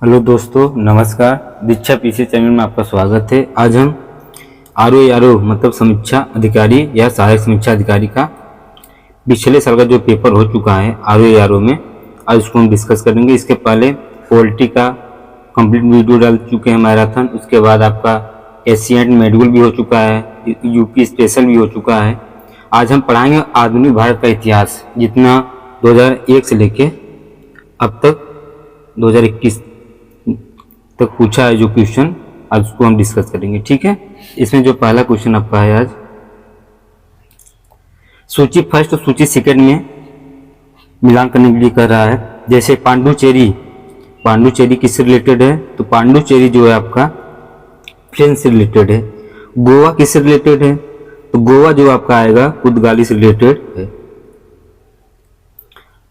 Hello दोस्तों, नमस्कार। दीक्षा PC channel में आपका स्वागत है। आज हम आरओ मतलब समीक्षा अधिकारी या सहायक समीक्षा अधिकारी का पिछले साल का जो पेपर हो चुका है आरओ में, आज उसको हम डिस्कस करेंगे। इसके पहले पॉलिटी का कंप्लीट वीडियो डाल चुके हैं मैराथन। उसके बाद आपका एशियन मेडिकल भी हो चुका है, यूपी स्पेशल भी हो चुका है। आज हम पढ़ाएंगे आधुनिक भारत का इतिहास, जितना 2001 से लेके अब तक 2021 तक पूछा है जो क्वेश्चन, आज उसको हम डिस्कस करेंगे। ठीक है, इसमें जो पहला क्वेश्चन आपका है आज, सूची फर्स्ट और सूची सेकंड में मिलान करने के लिए कह रहा है। जैसे पांडुचेरी किससे रिलेटेड है? तो पांडुचेरी जो है आपका फ्रेंच से रिलेटेड है। गोवा किससे रिलेटेड है? तो गोवा जो आपका आएगा पुर्तगाली से रिलेटेड है।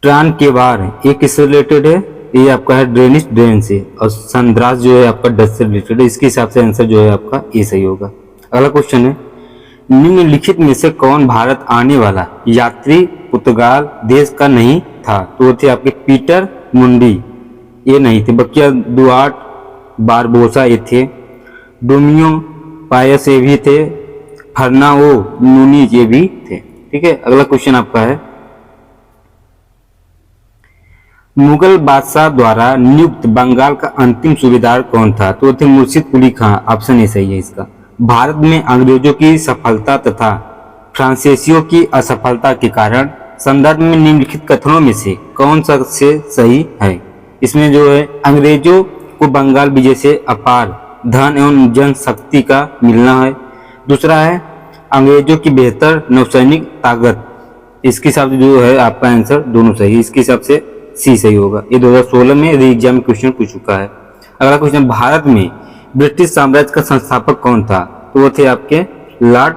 ट्रान के बार ये किससे रिलेटेड है? ये आपका है ड्रेन से। और संद्रास जो है आपका डच से रिलेटेड है। इसके हिसाब से आंसर जो है आपका ये सही होगा। अगला क्वेश्चन है, निम्नलिखित में से कौन भारत आने वाला यात्री पुर्तगाल देश का नहीं था? तो वो थे आपके पीटर मुंडी, ये नहीं थे। बकिया दुआर्ट बारबोसा ये थे। डोमियो पायस ये भी थे। फर्नाओ नूनीज ये भी थे। ठीक है, अगला क्वेश्चन आपका है, मुगल बादशाह द्वारा नियुक्त बंगाल का अंतिम सूबेदार कौन था? तो थे मुर्शिद कुली खां। ऑप्शन ए सही है इसका। भारत में अंग्रेजों की सफलता तथा फ्रांसीसियों की असफलता के कारण संदर्भ में निम्नलिखित कथनों में से कौन सा से सही है? इसमें जो है अंग्रेजों को बंगाल विजय से अपार धन एवं जनशक्ति का मिलना है। दूसरा है अंग्रेजों की बेहतर नौसैनिक ताकत। इसके हिसाब से जो है आपका आंसर दोनों सही है। इसके हिसाब से सी सही होगा। ये 2016 में एग्जाम में क्वेश्चन पूछ चुका है। अगला क्वेश्चन, भारत में ब्रिटिश साम्राज्य का संस्थापक कौन था? तो वो थे आपके लॉर्ड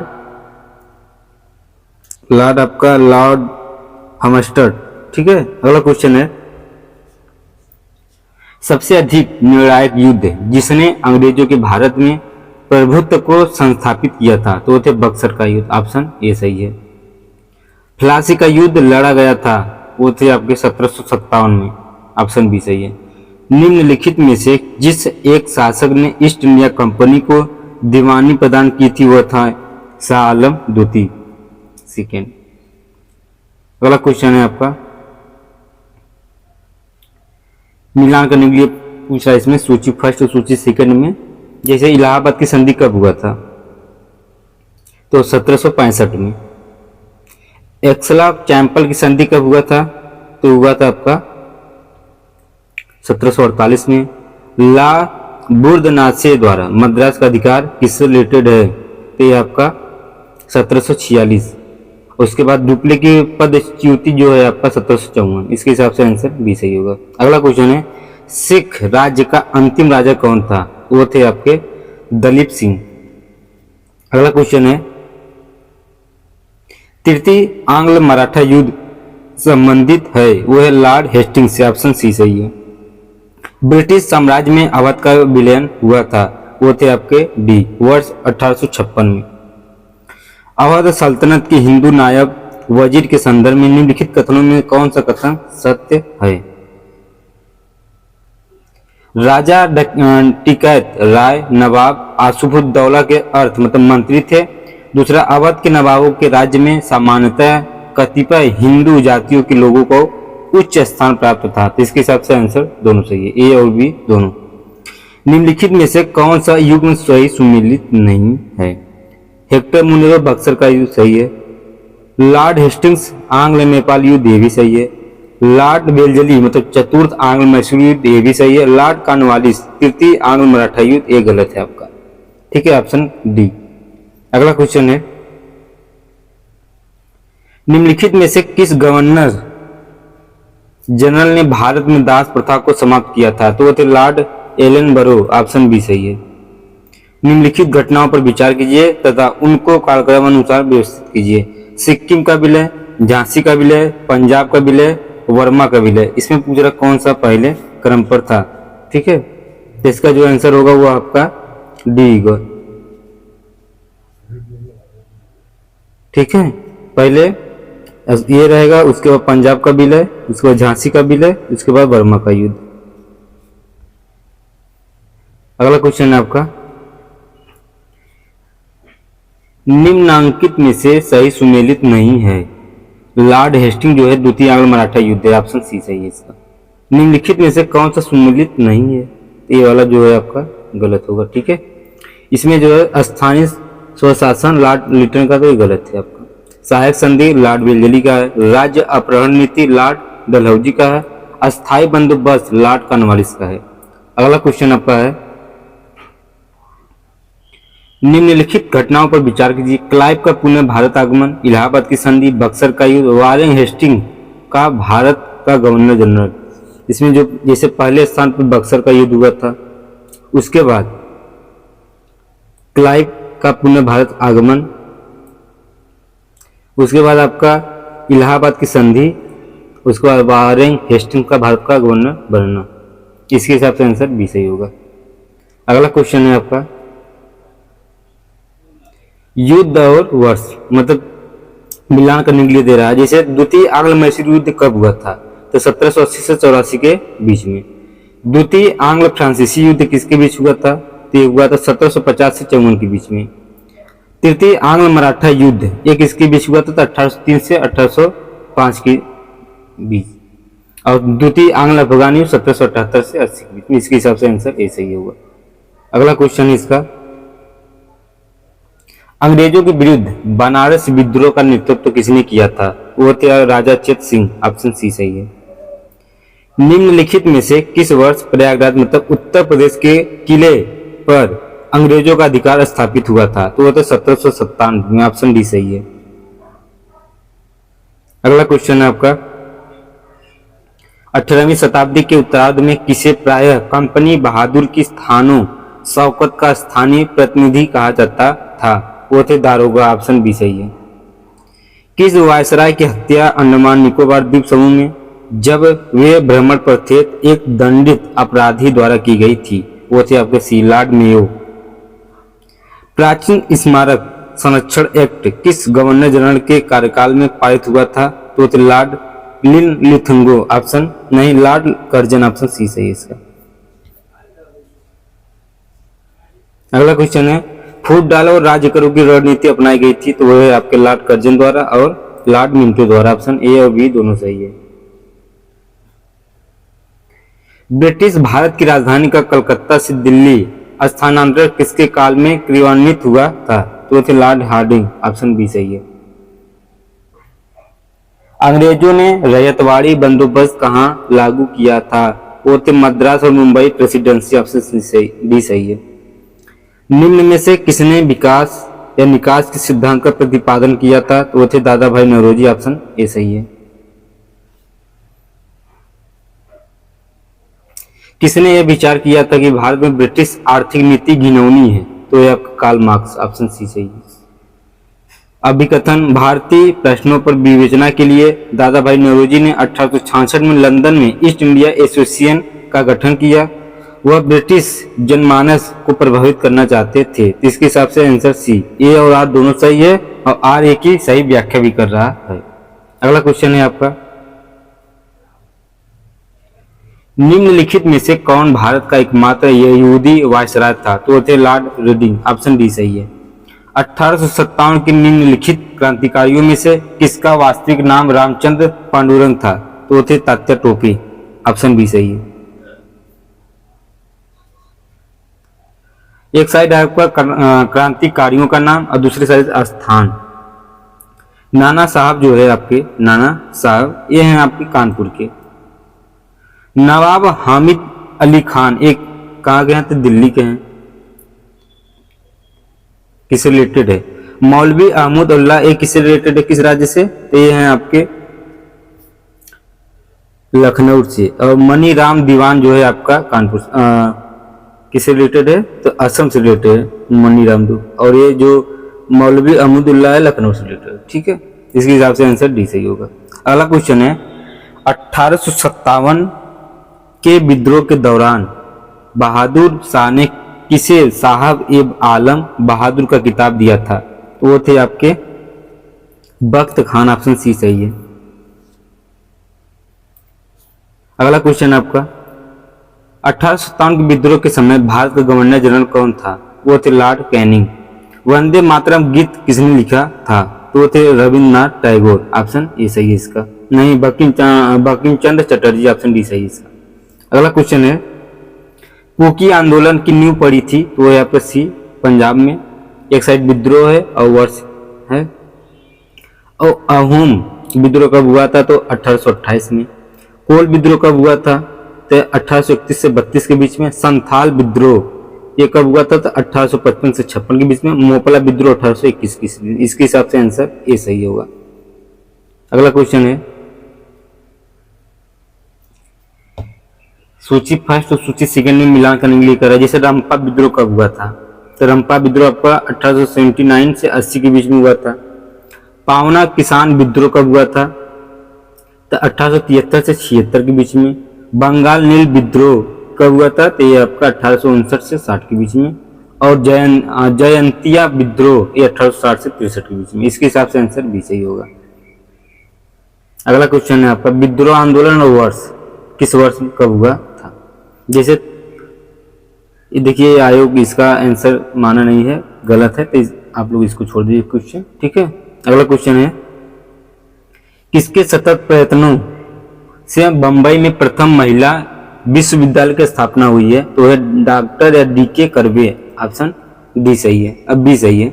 हमस्टर्ड। ठीक है, अगला क्वेश्चन है, सबसे अधिक निर्णायक युद्ध जिसने अंग्रेजों के भारत में प्रभुत्व को संस्थापित किया था? तो वो थे बक्सर का युद्ध। ऑप्शन ए सही है। प्लासी का युद्ध लड़ा गया था, वो थे आपके 1757 में। ऑप्शन बी सही है। निम्नलिखित में से जिस एक शासक ने ईस्ट इंडिया कंपनी को दीवानी प्रदान की थी वह था शाह आलम द्वितीय सेकेंड। अगला क्वेश्चन है आपका, मिलान करने के लिए पूछा इसमें सूची फर्स्ट और सूची सेकंड में। जैसे इलाहाबाद की संधि कब हुआ था? तो 1765 में। एक्सला चैंपल की संधि कब हुआ था? तो हुआ था आपका 1748 में। ला बुर्दनासे द्वारा मद्रास का अधिकार किससे रिलेटेड है? तो ये आपका 1746। उसके बाद डुप्ले की पदच्युति जो है आपका 1754। इसके हिसाब से आंसर बी सही होगा। अगला क्वेश्चन है, सिख राज्य का अंतिम राजा कौन था? वो थे आपके दलीप सिंह। अगला क्वेश्चन है, तृतीय आंग्ल मराठा युद्ध संबंधित है वो है लॉर्ड हेस्टिंग्स से। ऑप्शन सी सही है। ब्रिटिश साम्राज्य में अवध का विलयन हुआ था, वो थे आपके डी वर्ष 1856 में। अवध सल्तनत के हिंदू नायब वजीर के संदर्भ में निम्नलिखित कथनों में कौन सा कथन सत्य है? राजा टिकैत राय नवाब आसुफुद्दौला के अर्थ मतलब मंत्री थे। दूसरा, अवध के नवाबों के राज्य में सामान्यतः कतिपय हिंदू जातियों के लोगों को उच्च स्थान प्राप्त था। तो इसके हिसाब से आंसर दोनों सही है, ए और बी दोनों। निम्नलिखित में से कौन सा युग्म सही सुमेलित नहीं है? हेक्टर मुनेरो बक्सर का युद्ध सही है। लॉर्ड हेस्टिंग्स आंग्ल नेपाल युद्ध ये भी सही है। लॉर्ड वेल्जली मतलब चतुर्थ आंग्ल मैसूर युद्ध ये भी सही है। लॉर्ड कॉर्नवालिस तृतीय आंग्ल मराठा युद्ध ये गलत है आपका। ठीक है, ऑप्शन डी। अगला क्वेश्चन है, निम्नलिखित में से किस गवर्नर जनरल ने भारत में दास प्रथा को समाप्त किया था? तो वो थे लॉर्ड एलन बरो। ऑप्शन बी सही है। निम्नलिखित घटनाओं पर विचार कीजिए तथा उनको कालक्रम अनुसार व्यवस्थित कीजिए। सिक्किम का विलय, झांसी का विलय, पंजाब का विलय, वर्मा का विलय। इसमें पूछ रहा कौन सा पहले क्रम पर था। ठीक है, तो इसका जो आंसर होगा वो आपका डी होगा। ठीक है, पहले ये रहेगा, उसके बाद पंजाब का विलय, उसके बाद झांसी का विलय, उसके बाद वर्मा का युद्ध। अगला क्वेश्चन है आपका, निम्नांकित में से सही सुमेलित नहीं है। लॉर्ड हेस्टिंग जो है द्वितीय आंग्ल मराठा युद्ध है, ऑप्शन सी सही है इसका। निम्नलिखित में से कौन सा सुमेलित नहीं है, तो ये वाला जो है आपका गलत होगा, ठीक है। इसमें जो है स्थानीय स्वशासन लॉर्ड लिटन का, तो ये गलत है आपका। सहायक संधि लॉर्ड वेल्लेली का है। राज्य अपहरण नीति लॉर्ड डलहौजी का है। अस्थायी बंदोबस्त लॉर्ड कॉर्नवालिस का है। अगला क्वेश्चन आपका है, निम्नलिखित घटनाओं पर विचार कीजिए। क्लाइव का पुनः भारत आगमन, इलाहाबाद की संधि, बक्सर का युद्ध, वारेन हेस्टिंग का भारत का गवर्नर जनरल। इसमें जो जैसे पहले स्थान पर बक्सर का युद्ध हुआ था, उसके बाद क्लाइव का पुनः भारत आगमन, उसके बाद आपका इलाहाबाद की संधि, उसके बाद वारेन हेस्टिंग का भारत का गवर्नर बनना। इसके हिसाब से आंसर बी सही होगा। अगला क्वेश्चन है आपका, युद्ध और वर्ष मतलब मिलान करने के लिए दे रहा है। जैसे द्वितीय आंग्ल मैसूर युद्ध कब हुआ था, तो 1780 से 84 के बीच में। द्वितीय आंग्ल फ्रांसीसी युद्ध किसके बीच हुआ था, तो ये हुआ था 1750 से 54 के बीच में। तृतीय आंग्ल मराठा युद्ध ये किसके बीच हुआ था, तो 1803 से 1805 के बीच। और द्वितीय आंग्ल अफगान युद्ध 1778 से 80 के बीच में। इसके हिसाब से आंसर ए सही होगा। अगला क्वेश्चन है इसका, अंग्रेजों के विरुद्ध बनारस विद्रोह का नेतृत्व किसने किया था, वो थे राजा चेत सिंह, ऑप्शन सी सही है। निम्नलिखित में से किस वर्ष प्रयागराज मतलब उत्तर प्रदेश के किले पर अंग्रेजों का अधिकार स्थापित हुआ था, तो वो तो 1797 में, ऑप्शन डी सही है। अगला क्वेश्चन है आपका, 18वीं शताब्दी के उत्तरार्ध में किसे प्रायः कंपनी बहादुर की स्थानों शौकत का स्थानीय प्रतिनिधि कहा जाता था, वो थे दारोगा, ऑप्शन बी सही है। किस वायसराय की हत्या अंडमान निकोबार द्वीप समूह में जब वे भ्रमण पर थे एक दंडित अपराधी द्वारा की गई थी, वो थे आपके सी लॉर्ड मेयो। प्राचीन स्मारक संरक्षण एक्ट किस गवर्नर जनरल के कार्यकाल में पारित हुआ था, तो थे लॉर्ड लिनलिथगो, ऑप्शन नहीं लॉर्ड कर्जन, ऑप्शन सी सही है इसका। अगला क्वेश्चन है, फूट डालो और राज्य करो की रणनीति अपनाई गई थी, तो वह है आपके लॉर्ड कर्जन द्वारा और लॉर्ड मिंटो द्वारा, ऑप्शन ए और बी दोनों सही है। ब्रिटिश भारत की राजधानी का कलकत्ता से दिल्ली स्थानांतरण किसके काल में क्रियान्वित हुआ था, तो थे लॉर्ड हार्डिंग, ऑप्शन बी सही है। अंग्रेजों ने रैयतवाड़ी बंदोबस्त कहां लागू किया था, वो थे मद्रास और मुंबई प्रेसिडेंसी, ऑप्शन डी सही है। निम्न में से किसने विकास या निकास के सिद्धांत का प्रतिपादन किया था, तो वो थे दादा भाई नौरोजी, ऑप्शन ए सही है। किसने यह विचार किया था कि भारत में ब्रिटिश आर्थिक नीति घिनौनी है, तो यह कार्ल मार्क्स, ऑप्शन सी सही है। अभिकथन, भारतीय प्रश्नों पर विवेचना के लिए दादा भाई नौरोजी ने 1866 में लंदन में ईस्ट इंडिया एसोसिएशन का गठन किया। वह ब्रिटिश जनमानस को प्रभावित करना चाहते थे, तो इसके हिसाब से आंसर सी, ए और आर दोनों सही है और आर ए की सही व्याख्या भी कर रहा है। अगला क्वेश्चन है आपका, निम्नलिखित में से कौन भारत का एकमात्र यहूदी वायसराय था, तो थे लॉर्ड रीडिंग, ऑप्शन डी सही है। 1857 के निम्नलिखित क्रांतिकारियों में से किसका वास्तविक नाम रामचंद्र पांडुरंग था, तो थे तात्या टोपे, ऑप्शन बी सही है। एक साइड है आपका क्रांतिकारियों का नाम और दूसरी साइड स्थान। नाना साहब जो है आपके, नाना साहब ये हैं आपके कानपुर के। नवाब हामिद अली खान एक कहाँ के हैं, तो दिल्ली के हैं, किससे रिलेटेड है। मौलवी अहमद उल्लाह एक किससे रिलेटेड है, किस राज्य से, तो ये हैं आपके लखनऊ से। और मनी राम दीवान जो है आपका कानपुर किससे रिलेटेड है, तो असम से रिलेटेड है मनी राम दो। और ये जो मौलवी अहमदुल्लाह है लखनऊ से रिलेटेड, ठीक है। इसके हिसाब से आंसर डी सही होगा। अगला क्वेश्चन है, 1857 के विद्रोह के दौरान बहादुर शाह ने किसे साहब एब आलम बहादुर का किताब दिया था, तो वो थे आपके बख्त खान, ऑप्शन सी सही है। अगला क्वेश्चन आपका, 1857 के विद्रोह के समय भारत का गवर्नर जनरल कौन था? वो थे लॉर्ड कैनिंग। वंदे मातरम गीत किसने लिखा था? तो वो थे रविन्द्रनाथ टैगोर। ऑप्शन ए सही है इसका। नहीं, बंकिम चंद्र चटर्जी। ऑप्शन डी सही है इसका। अगला क्वेश्चन है, कुकी आंदोलन की नींव पड़ी थी? तो यहाँ पर सी, पंजाब में। एक साइड विद्रोह है और वर्ष है। और अहोम विद्रोह कब हुआ था? तो 1828 में। कोल विद्रोह कब हुआ था? तो 1831 से 32 के बीच में। संथाल विद्रोह ये कब हुआ था? तो 1855 से 56 के बीच में। मोपला विद्रोह 1821 की ईस्वी में। इसके हिसाब से आंसर ये सही होगा। अगला क्वेश्चन है, सूची फर्स्ट और सूची सेकंड में मिलान करने के लिए करा। जैसे रंपा विद्रोह कब हुआ था? तो रंपा विद्रोह आपका 1879 से 80 के बीच में हुआ था। पावना किसान विद्रोह कब हुआ था? तो 1873 से 76 के बीच में। बंगाल नील विद्रोह कब हुआ था? तो ये आपका 1859 से 60 के बीच में। और जयंतिया विद्रोह ये 1860 से 63 के बीच में। इसके हिसाब से आंसर बी सही होगा। अगला क्वेश्चन है आपका, विद्रोह आंदोलन और वर्ष किस वर्ष में कब हुआ था? जैसे ये देखिए, आयोग इसका आंसर माना नहीं है, गलत है, तो आप लोग इसको छोड़ दीजिए क्वेश्चन, ठीक है। अगला क्वेश्चन है, किसके सतत प्रयत्नों से बंबई में प्रथम महिला विश्वविद्यालय की स्थापना हुई है? तो है डॉक्टर या डी.के. कर्वे। ऑप्शन डी सही है। अब बी सही है।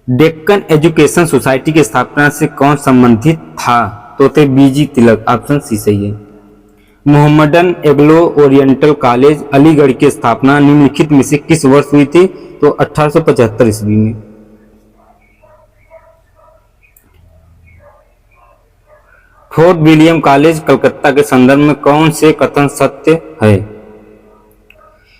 डेक्कन एजुकेशन सोसाइटी की स्थापना से कौन संबंधित था? तो थे बी.जी. तिलक। ऑप्शन सी सही है। मोहम्मदन एग्लो ओरिएंटल कॉलेज अलीगढ़ की स्थापना निम्नलिखित में से किस वर्ष हुई थी? तो 1875 ईस्वी में। फोर्ट विलियम कॉलेज कलकत्ता के संदर्भ में कौन से कथन सत्य है?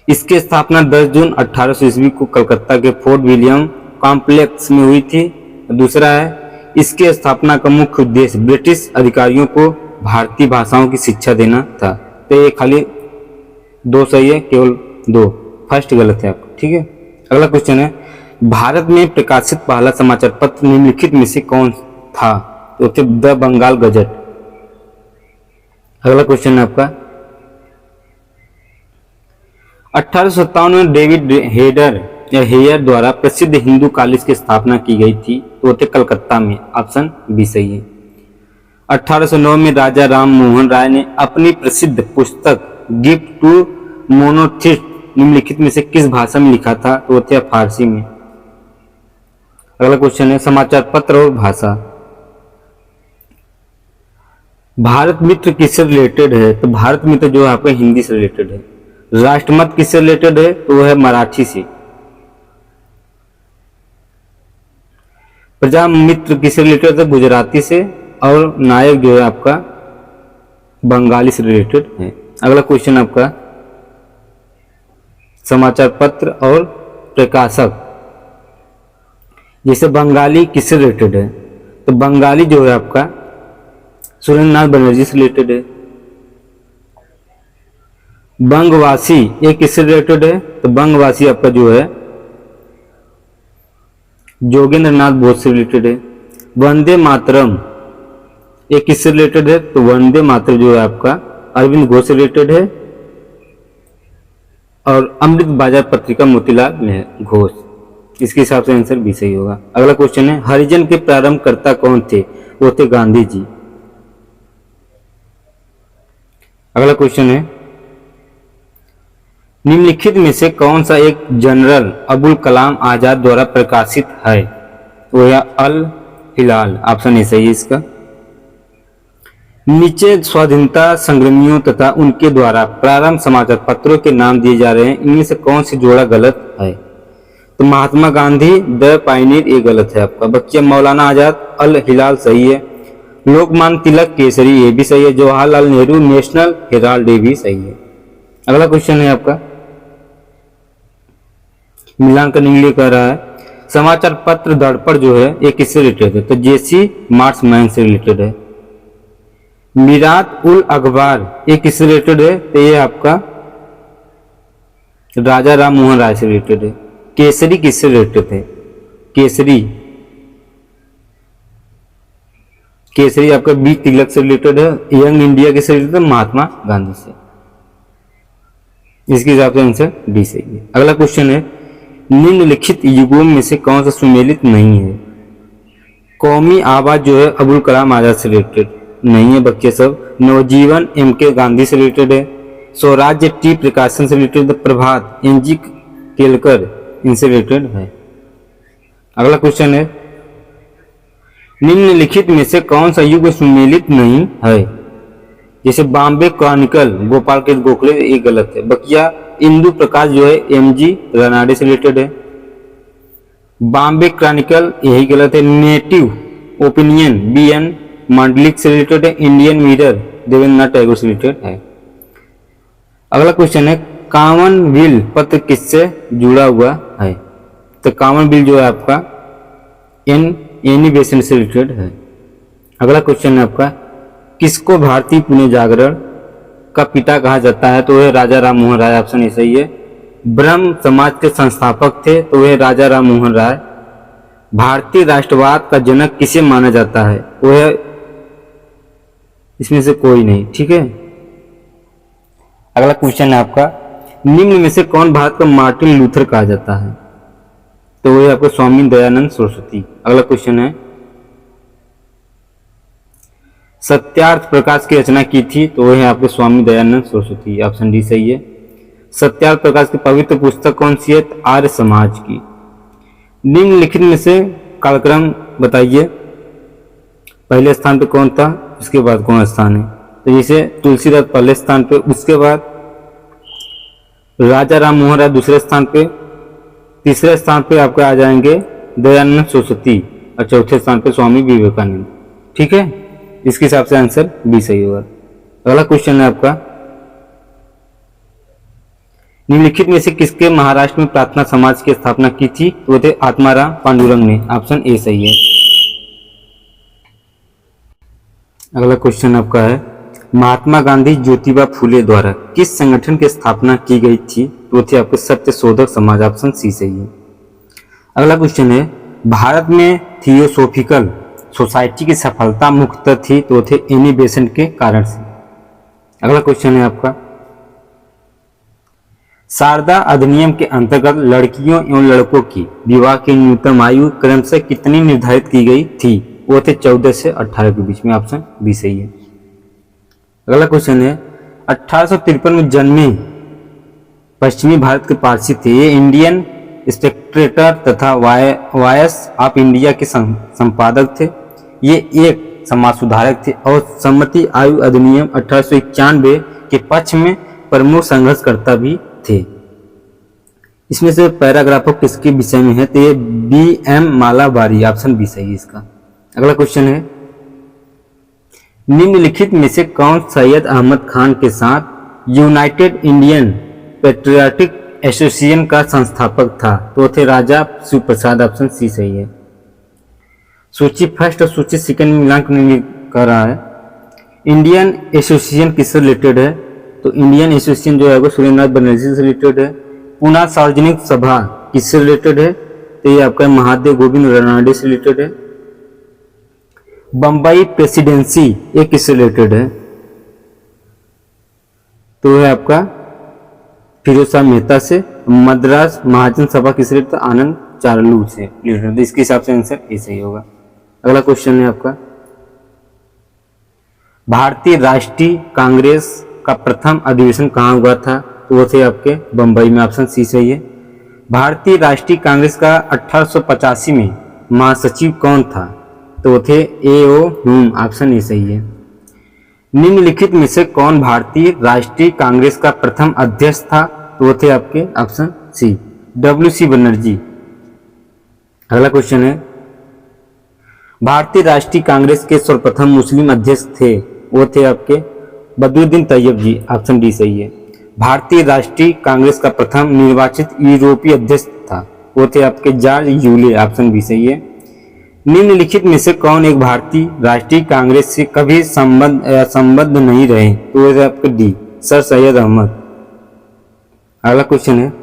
इसकी स्थापना 10 जून 1800 ईस्वी को कलकत्ता के फोर्ट विलियम कॉम्प्लेक्स में हुई थी। दूसरा है, इसके स्थापना का मुख्य उद्देश्य ब्रिटिश अधिकारियों को भारतीय भाषाओं की शिक्षा देना था। तो ये खाली दो सही है, केवल दो, फर्स्ट गलत है आपको, ठीक है। अगला क्वेश्चन है, भारत में प्रकाशित पहला समाचार पत्र निम्नलिखित में से कौन था? तो द बंगाल गजट। अगला क्वेश्चन है आपका, 1857 में डेविड हेयर द्वारा प्रसिद्ध हिंदू कॉलेज की स्थापना की गई थी। तो थे कलकत्ता में। ऑप्शन बी सही है। 1809 में राजा राम मोहन राय ने अपनी प्रसिद्ध पुस्तक गिफ्ट टू मोनोथिस्ट निम्नलिखित में से किस भाषा में लिखा था? तो थे फारसी में। अगला क्वेश्चन है, समाचार पत्र और भाषा। भारत मित्र किससे रिलेटेड है? तो भारत मित्र जो है आपका हिंदी से रिलेटेड है। राष्ट्रमत किससे रिलेटेड है? तो वो है मराठी से। प्रजा मित्र किससे रिलेटेड है? गुजराती से। और नायक जो है आपका बंगाली से रिलेटेड है। अगला क्वेश्चन आपका, समाचार पत्र और प्रकाशक। जैसे बंगाली किससे रिलेटेड है? तो बंगाली जो है आपका सुरेंद्रनाथ बनर्जी से रिलेटेड है। बंगवासी ये किससे रिलेटेड है? तो बंगवासी आपका जो है जोगेंद्र नाथ बोस से रिलेटेड है। वंदे मातरम ये किससे रिलेटेड है? तो वंदे मातरम जो है आपका अरविंद घोष से रिलेटेड है। और अमृत बाजार पत्रिका मोतीलाल घोष। इसके हिसाब से आंसर भी सही होगा। अगला क्वेश्चन है, हरिजन के प्रारंभकर्ता कौन थे? वो थे गांधी जी। अगला क्वेश्चन है, निम्नलिखित में से कौन सा एक जनरल अबुल कलाम आजाद द्वारा प्रकाशित है? वो है अल हिलाल। ऑप्शन ए सही है इसका। नीचे स्वाधीनता संग्रामियों तथा उनके द्वारा प्रारंभ समाचार पत्रों के नाम दिए जा रहे हैं, इनमें से कौन सी जोड़ा गलत है? तो महात्मा गांधी द पायनियर ये गलत है आपका। बच्चे मौलाना आजाद अल हिलाल सही है। लोकमान्य तिलक केसरी ये भी सही है। जवाहरलाल नेहरू नेशनल हेराल्ड ये भी सही है। अगला क्वेश्चन है आपका, मिलान करने के लिए कह रहा है, समाचार पत्र दर्पण जो है ये किससे रिलेटेड है? तो जेसी मार्स मैन से रिलेटेड है। मीरात उल अखबार ये किससे रिलेटेड है? तो ये आपका राजा राम मोहन राय से रिलेटेड है। केसरी किससे रिलेटेड है? केसरी आपका बी तिलक से रिलेटेड है। यंग इंडिया किससे रिलेटेड है? महात्मा गांधी से। इसके हिसाब से आंसर डी सही है। अगला क्वेश्चन है, निम्नलिखित युगों में से कौन सा सुमेलित नहीं है? कौमी आवाज जो है अबुल कलाम आजाद से रिलेटेड नहीं है, बच्चे सब। नवजीवन एम के गांधी से रिलेटेड है। स्वराज्य टी प्रकाशन से रिलेटेड। प्रभात एन जी केलकर इनसे रिलेटेड है। अगला क्वेश्चन है, निम्नलिखित में से कौन सा युग सुमेलित नहीं है? जैसे बॉम्बे क्रॉनिकल गोपाल कृष्ण गोखले, ये गलत है। बकिया इंदु प्रकाश जो है एम जी रनाडे से रिलेटेड है। बॉम्बे क्रॉनिकल यही गलत है। Native opinion B N Mandlik से रिलेटेड है। इंडियन मिरर देवेंद्रनाथ टैगोर से रिलेटेड है। अगला क्वेश्चन है, कॉमनवेल्थ पत्र किससे जुड़ा हुआ है? तो कॉमनवेल्थ जो है आपका एनी बेसेंट से रिलेटेड है। अगला क्वेश्चन है आपका, किसको भारतीय पुण्य जागरण का पिता कहा जाता है? तो वह राजा राम मोहन राय, ऑप्शन ए सही है। ब्रह्म समाज के संस्थापक थे तो वह राजा राम मोहन राय। भारतीय राष्ट्रवाद का जनक किसे माना जाता है? वह इसमें से कोई नहीं, ठीक है। अगला क्वेश्चन है आपका, निम्न में से कौन भारत का मार्टिन लूथर कहा जाता है? तो वह आपको स्वामी दयानंद सरस्वती। अगला क्वेश्चन है, सत्यार्थ प्रकाश की रचना की थी? तो वह है आपके स्वामी दयानंद सरस्वती, ऑप्शन डी सही है। सत्यार्थ प्रकाश की पवित्र पुस्तक कौन सी है? आर्य समाज की। निम्नलिखित में से कालक्रम बताइए, पहले स्थान पे कौन था, उसके बाद कौन स्थान है? तो जैसे तुलसीदास पहले स्थान पे, उसके बाद राजा राम मोहन राय दूसरे स्थान पे, तीसरे स्थान पे आपके आ जाएंगे दयानंद सरस्वती और चौथे स्थान पे स्वामी विवेकानंद, ठीक है। इसके हिसाब से आंसर बी सही होगा। अगला क्वेश्चन है आपका, निम्नलिखित में से किसके महाराष्ट्र में प्रार्थना समाज की स्थापना की थी? वो थे आत्माराम पांडुरंग ने, ऑप्शन ए सही है। अगला क्वेश्चन आपका है, महात्मा गांधी ज्योतिबा फूले द्वारा किस संगठन की स्थापना की गई थी? तो थे आपके सत्य शोधक समाज, ऑप्शन सी सही है। अगला क्वेश्चन है, भारत में थियोसोफिकल सोसाइटी की सफलता मुख्यतः थी? तो थे एनी बेसेंट के कारण से। अगला क्वेश्चन है आपका, शारदा अधिनियम के अंतर्गत लड़कियों एवं लड़कों की विवाह की न्यूनतम आयु क्रमशः कितनी निर्धारित की गई थी? वो थे 14 से 18 के बीच में, ऑप्शन बी सही है। अगला क्वेश्चन है, 1853 में जन्मे पश्चिमी भारत के पारसी थे, ये इंडियन स्पेक्टेटर तथा वॉयस ऑफ इंडिया के संपादक थे। ये एक समाज सुधारक थे और सम्मति आयु अधिनियम 1891 के पक्ष में प्रमुख संघर्षकर्ता भी थे। इसमें से पैराग्राफ किसके विषय में है? तो ये B M Malabari, option B सही है इसका। अगला क्वेश्चन है, निम्नलिखित में से कौन सैयद अहमद खान के साथ यूनाइटेड इंडियन पेट्रियाटिक एसोसिएशन का संस्थापक था? तो थे राजा शिव प्रसाद, ऑप्शन सी सही है। सूची फर्स्ट और सूची सेकंड में मिलान नहीं कर रहा है। इंडियन एसोसिएशन किससे रिलेटेड है? तो इंडियन एसोसिएशन जो है वो सुरेंद्रनाथ बनर्जी से रिलेटेड है। पुणे सार्वजनिक सभा किससे रिलेटेड है? तो ये आपका महादेव गोविंद रानडे से रिलेटेड है। बम्बई प्रेसिडेंसी ये किससे रिलेटेड है? तो है आपका फिरोज शाह मेहता से। मद्रास महाजन सभा किससे रिलेटेड? आनंद चारलू से रिलेटेड। इसके हिसाब से आंसर ये सही होगा। अगला क्वेश्चन है आपका, भारतीय राष्ट्रीय कांग्रेस का प्रथम अधिवेशन कहाँ हुआ था? तो वो थे आपके बंबई में, ऑप्शन सी सही है। भारतीय राष्ट्रीय कांग्रेस का 1885 में महासचिव कौन था? तो वो थे ए.ओ. ह्यूम, ऑप्शन ए सही है। निम्नलिखित में से कौन भारतीय राष्ट्रीय कांग्रेस का प्रथम अध्यक्ष था? तो वो थे आपके ऑप्शन सी डब्ल्यू.सी. बनर्जी। अगला क्वेश्चन है, भारतीय राष्ट्रीय कांग्रेस के सर्वप्रथम मुस्लिम अध्यक्ष थे? वो थे आपके बदरुद्दीन तैयब जी, ऑप्शन डी सही है। भारतीय राष्ट्रीय कांग्रेस का प्रथम निर्वाचित यूरोपीय अध्यक्ष था? वो थे आपके जॉर्ज यूले, ऑप्शन बी सही है। निम्नलिखित में से कौन एक भारतीय राष्ट्रीय कांग्रेस से कभी संबद्ध नहीं रहे? तो वो थे आपके डी सर सैयद अहमद। अगला क्वेश्चन है,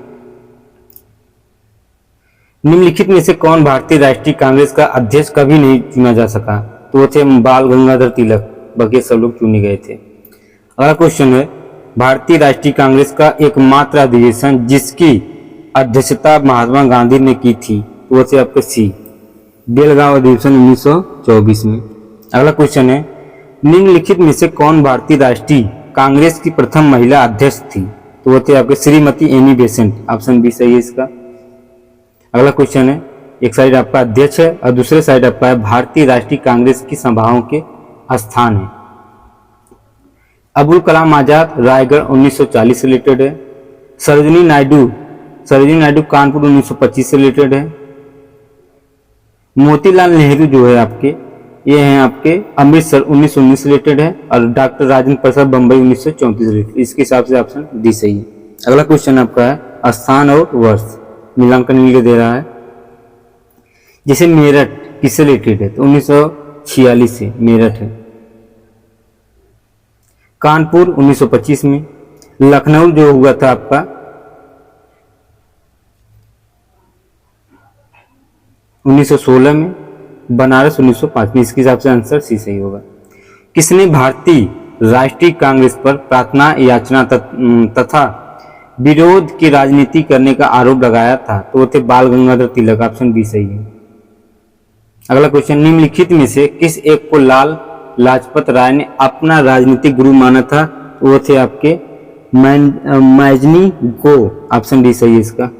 निम्नलिखित में से कौन भारतीय राष्ट्रीय कांग्रेस का अध्यक्ष कभी नहीं चुना जा सका? तो वो थे बाल गंगाधर तिलक, बाकी सब लोग चुने गए थे। अगला क्वेश्चन है, भारतीय राष्ट्रीय कांग्रेस का एकमात्र अधिवेशन जिसकी अध्यक्षता महात्मा गांधी ने की थी, तो वो थे आपके सी, बेलगांव अधिवेशन 1924 में। अगला क्वेश्चन है, निम्नलिखित में से कौन भारतीय राष्ट्रीय कांग्रेस की प्रथम महिला अध्यक्ष थी, तो वो थे आपके Shrimati Annie Besant, option B सही है इसका। अगला क्वेश्चन है, एक साइड आपका अध्यक्ष है और दूसरे साइड आपका है भारतीय राष्ट्रीय कांग्रेस की सभाओं के स्थान है। अबुल कलाम आजाद रायगढ़ 1940 से रिलेटेड है। सरोजिनी नायडू कानपुर 1925 से रिलेटेड है। मोतीलाल नेहरू जो है आपके, ये हैं आपके अमृतसर 1919 से रिलेटेड है और डॉक्टर राजेंद्र प्रसाद बम्बई 1934 से रिलेटेड। इसके हिसाब से ऑप्शन डी सही है। अगला क्वेश्चन आपका है स्थान और वर्ष, मिलांकन मिल के दे रहा है। जैसे मेरठ किससे रिलेटेड है, तो 1946 से मेरठ है। कानपुर 1925 में। लखनऊ जो हुआ था आपका 1916 में। बनारस 1905 में। इसके हिसाब से आंसर सी सही होगा। किसने भारतीय राष्ट्रीय कांग्रेस पर प्रार्थना याचना तथा विरोध की राजनीति करने का आरोप लगाया था, तो वो थे बाल गंगाधर तिलक, ऑप्शन बी सही है। अगला क्वेश्चन, निम्नलिखित में से किस एक को लाल लाजपत राय ने अपना राजनीतिक गुरु माना था, तो वो थे आपके मैजनी को, ऑप्शन डी सही है इसका।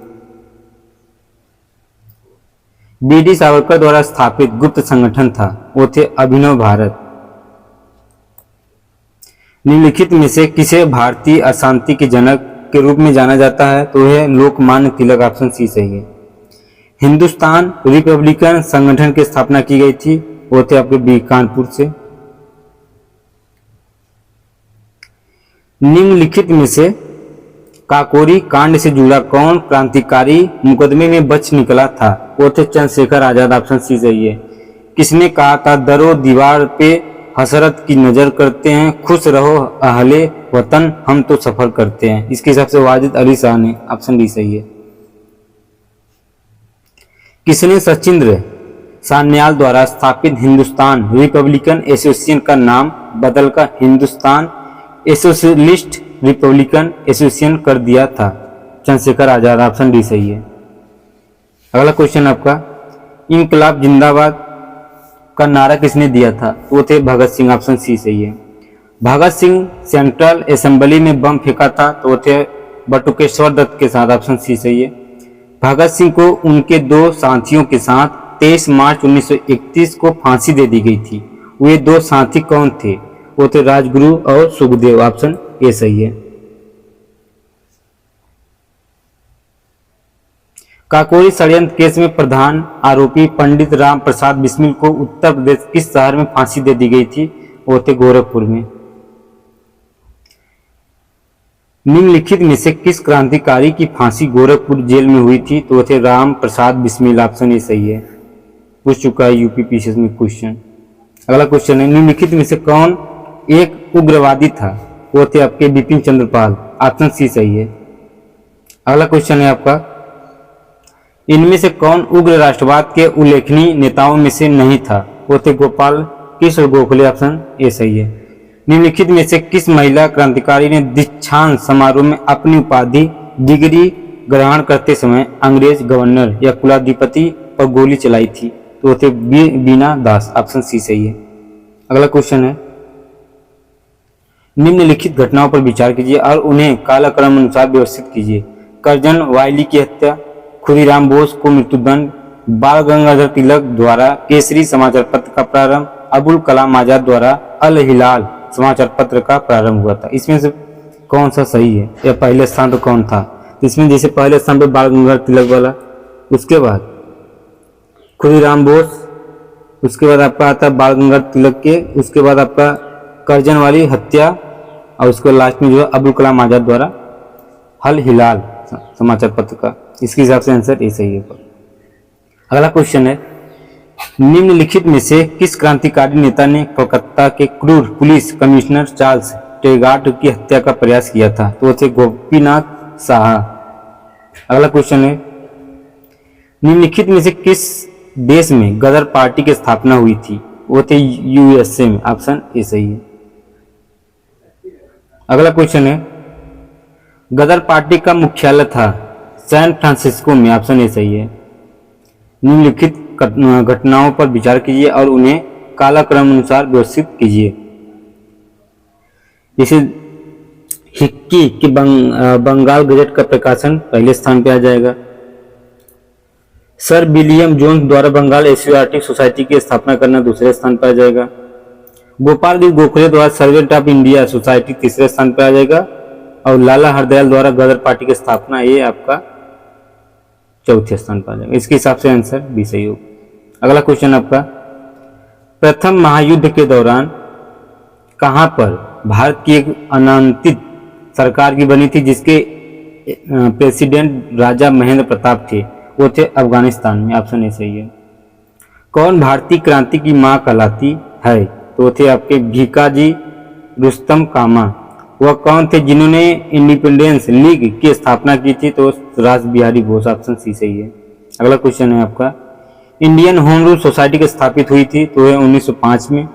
बी.डी. सावरकर द्वारा स्थापित गुप्त संगठन था, वो थे अभिनव भारत। निम्नलिखित में से किसे भारतीय अशांति के जनक के रूप में जाना जाता है, तो यह लोकमान्य तिलक, ऑप्शन सी सही है। हिंदुस्तान रिपब्लिकन संगठन की स्थापना की गई थी, वो थे आपके बी कानपुर से। निम्नलिखित में से काकोरी कांड से जुड़ा कौन क्रांतिकारी मुकदमे में बच निकला था, वो थे चंद्रशेखर आजाद, ऑप्शन सी सही है। किसने कहा था दरो दीवार पे हसरत की नजर करते हैं, खुश रहो अहले वतन हम तो सफर करते हैं। इसके हिसाब से वाजिद अली शाह ने, ऑप्शन डी सही है। किसने सचिंद्र सान्याल द्वारा स्थापित हिंदुस्तान रिपब्लिकन एसोसिएशन का नाम बदलकर हिंदुस्तान एसोसियलिस्ट रिपब्लिकन एसोसिएशन कर दिया था? चंद्रशेखर आजाद, ऑप्शन डी सही है। अगला क्वेश्चन आपका, इनकलाब जिंदाबाद का नारा किसने दिया था? वो थे भगत सिंह, ऑप्शन सी सही है। भगत सिंह सेंट्रल असेंबली में बम फेंका था, तो वो थे बटुकेश्वर दत्त के साथ, ऑप्शन सी सही है। भगत सिंह को उनके दो साथियों के साथ 23 मार्च 1931 को फांसी दे दी गई थी। वे दो साथी कौन थे? वो थे राजगुरु और सुखदेव, ऑप्शन ए सही है। काकोरी षड्यंत्र केस में प्रधान आरोपी पंडित राम प्रसाद बिस्मिल को उत्तर प्रदेश किस शहर में फांसी दे दी गई थी? वो थे गोरखपुर में। निम्नलिखित में से किस क्रांतिकारी की फांसी गोरखपुर जेल में हुई थी? तो वो थे राम प्रसाद बिस्मिल, ऑप्शन ए सही है। पूछ चुका है यूपी पीसीएस में क्वेश्चन। अगला क्वेश्चन है, निम्नलिखित में से कौन एक उग्रवादी था? वो थे आपके बिपिन चंद्रपाल, ऑप्शन सी सही है। अगला क्वेश्चन है आपका, इनमें से कौन उग्र राष्ट्रवाद के उल्लेखनीय नेताओं में से नहीं था? वो थे गोपाल कृष्ण गोखले, ऑप्शन ए सही है। निम्नलिखित में से किस महिला क्रांतिकारी ने दीक्षांत समारोह में अपनी उपाधि डिग्री ग्रहण करते समय अंग्रेज गवर्नर या कुलाधिपति पर गोली चलाई थी? तो वो थे बीना दास, ऑप्शन सी सही है। अगला क्वेश्चन है, निम्नलिखित घटनाओं पर विचार कीजिए और उन्हें कालक्रम अनुसार व्यवस्थित कीजिए। कर्जन वायली की हत्या, खुदीराम बोस को मृत्युदंड, बाल गंगाधर तिलक द्वारा केसरी समाचार पत्र का प्रारंभ, अबुल कलाम आजाद द्वारा अल हिलाल समाचार पत्र का प्रारंभ हुआ था। इसमें से कौन सा सही है या पहले स्थान पर कौन था? तो इसमें जैसे पहले स्थान पर बाल गंगाधर तिलक वाला, उसके बाद खुदीराम बोस, उसके बाद आपका आता है बाल गंगाधर तिलक के, उसके बाद आपका कर्जन वाली हत्या और उसके लास्ट में जो है अबुल कलाम आजाद द्वारा अल हिलाल समाचार पत्र का। इसके हिसाब से आंसर ए सही है। अगला क्वेश्चन है, निम्नलिखित में से किस क्रांतिकारी नेता ने कोलकाता के क्रूर पुलिस कमिश्नर चार्ल्स टेगार्ट की हत्या का प्रयास किया था? तो वो थे गोपीनाथ साहा। अगला क्वेश्चन है, निम्नलिखित में से किस देश में गदर पार्टी की स्थापना हुई थी? वो थे यूएसए में, ऑप्शन ए सही है। अगला क्वेश्चन है, गदर पार्टी का मुख्यालय था सैन फ्रांसिस्को में, ऑप्शन ए सही है। निम्नलिखित घटनाओं पर विचार कीजिए और उन्हें कालक्रम अनुसार व्यवस्थित कीजिए। जैसे हिक्की की बंगाल गजट का प्रकाशन पहले स्थान पे आ जाएगा। सर विलियम जोन्स द्वारा बंगाल एशियाटिक सोसाइटी की स्थापना करना दूसरे स्थान पर आ जाएगा। गोपाल जी गोखले द्वारा सर्वेंट ऑफ इंडिया सोसाइटी तीसरे स्थान पर आ जाएगा। और लाला हरदयाल द्वारा गदर पार्टी की स्थापना ये आपका चौथे स्थान पर आ जाएगा। इसके हिसाब से आंसर बी सही होगा। अगला क्वेश्चन आपका, प्रथम महायुद्ध के दौरान कहां पर भारत की एक अनांतित सरकार की बनी थी जिसके प्रेसिडेंट राजा महेंद्र प्रताप थे, वो थे अफगानिस्तान में, ऑप्शन ए सही है। कौन भारतीय क्रांति की मां कहलाती है, तो थे आपके भीकाजी रुस्तम कामा। वह कौन थे जिन्होंने इंडिपेंडेंस लीग की स्थापना की थी, तो रास बिहारी बोस, ऑप्शन सी सही है। अगला क्वेश्चन है आपका, इंडियन होम रूल सोसाइटी की स्थापित हुई थी, तो है 1905 में।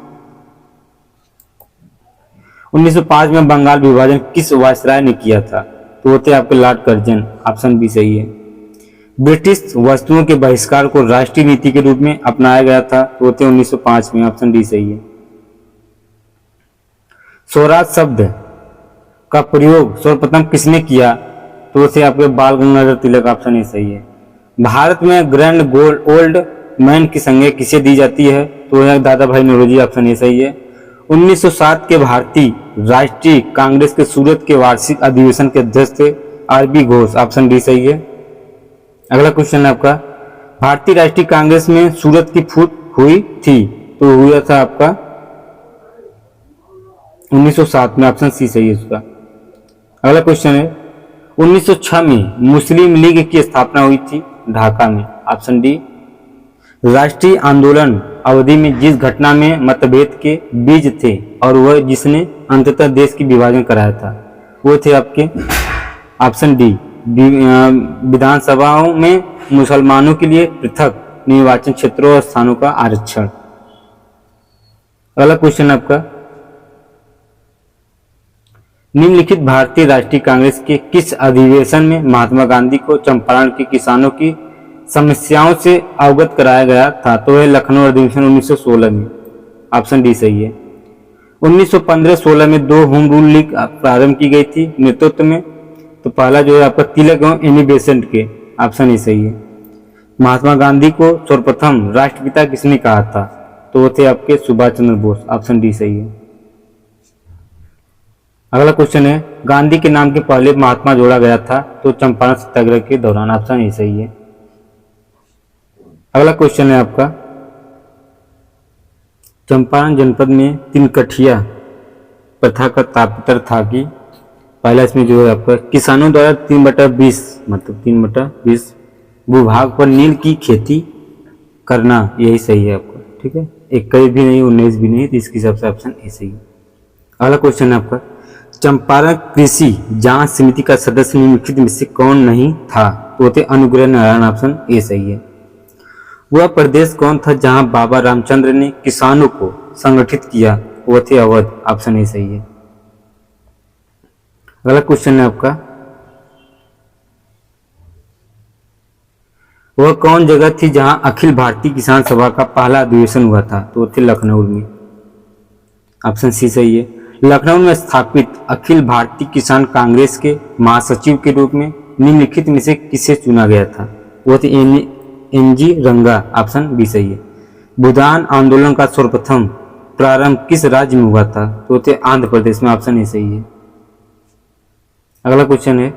1905 में बंगाल विभाजन किस वायसराय ने किया था, तो होते आपके लॉर्ड कर्जन, ऑप्शन बी सही है। ब्रिटिश वस्तुओं के बहिष्कार को राष्ट्रीय नीति के रूप में अपनाया गया था, तो होते 1905 में, ऑप्शन डी सही है। स्वराज शब्द का प्रयोग सर्वप्रथम किसने किया, तो उसे आपके बाल गंगाधर तिलक, ऑप्शन ए सही है। भारत में ग्रैंड ओल्ड मैन की संज्ञा किसे दी जाती है, तो है दादा भाई नौरोजी, ऑप्शन ए सही है। 1907 के भारतीय राष्ट्रीय कांग्रेस के सूरत के वार्षिक अधिवेशन के अध्यक्ष थे आर.बी. घोष, ऑप्शन डी सही है। अगला क्वेश्चन है आपका, भारतीय राष्ट्रीय कांग्रेस में सूरत की फूट हुई थी, तो हुआ था आपका 1907 में, ऑप्शन सी सही है उसका। अगला क्वेश्चन है, 1906 में मुस्लिम लीग की स्थापना हुई थी ढाका में, ऑप्शन डी। राष्ट्रीय आंदोलन अवधि में जिस घटना में मतभेद के बीज थे और वह जिसने अंततः देश की विभाजन कराया था, वो थे आपके ऑप्शन डी, विधानसभाओं में मुसलमानों के लिए पृथक निर्वाचन क्षेत्रों और स्थानों का आरक्षण। अगला क्वेश्चन आपका, निम्नलिखित भारतीय राष्ट्रीय कांग्रेस के किस अधिवेशन में महात्मा गांधी को चंपारण के किसानों की समस्याओं से अवगत कराया गया था, तो है लखनऊ अधिवेशन 1916 में, ऑप्शन डी सही है। 1915-16 में 2 होम रूल लीग प्रारंभ की गई थी नेतृत्व में, तो पहला जो है आपका तिलक एवं एनी बेसेंट के, ऑप्शन ए सही है। महात्मा गांधी को सर्वप्रथम राष्ट्रपिता किसने कहा था, तो वो थे आपके सुभाष चंद्र बोस, ऑप्शन डी सही है। अगला क्वेश्चन है, गांधी के नाम के पहले महात्मा जोड़ा गया था, तो चंपारण सत्याग्रह के दौरान, ऑप्शन ए सही है। अगला क्वेश्चन है आपका, चंपारण जनपद में तिनकठिया प्रथा का तात्पर्य था कि, पहला इसमें जो है आपका किसानों द्वारा 3/20 मतलब 3/20 भूभाग पर नील की खेती करना, यही सही है आपका, ठीक है। 21 भी नहीं 19 भी नहीं, तो इसके हिसाब से ऑप्शन ए सही है। अगला क्वेश्चन है आपका, चंपारण कृषि जांच समिति का सदस्य निम्नलिखित में से कौन नहीं था, तो होते अनुग्रह नारायण, ऑप्शन ए सही है। वह प्रदेश कौन था जहां बाबा रामचंद्र ने किसानों को संगठित किया, वो थे अवध, ऑप्शन ए सही है। अगला क्वेश्चन है आपका, वह कौन जगह थी जहां अखिल भारतीय किसान सभा का पहला अधिवेशन हुआ था, तो वो थे लखनऊ में, ऑप्शन सी सही है। लखनऊ में स्थापित अखिल भारतीय किसान कांग्रेस के महासचिव के रूप में निम्नलिखित में से किसे चुना गया था, वो थे एन.जी. रंगा, ऑप्शन बी सही है। भूदान आंदोलन का सर्वप्रथम प्रारंभ किस राज्य में हुआ था, तो वो थे आंध्र प्रदेश में, ऑप्शन ए सही है। अगला क्वेश्चन है,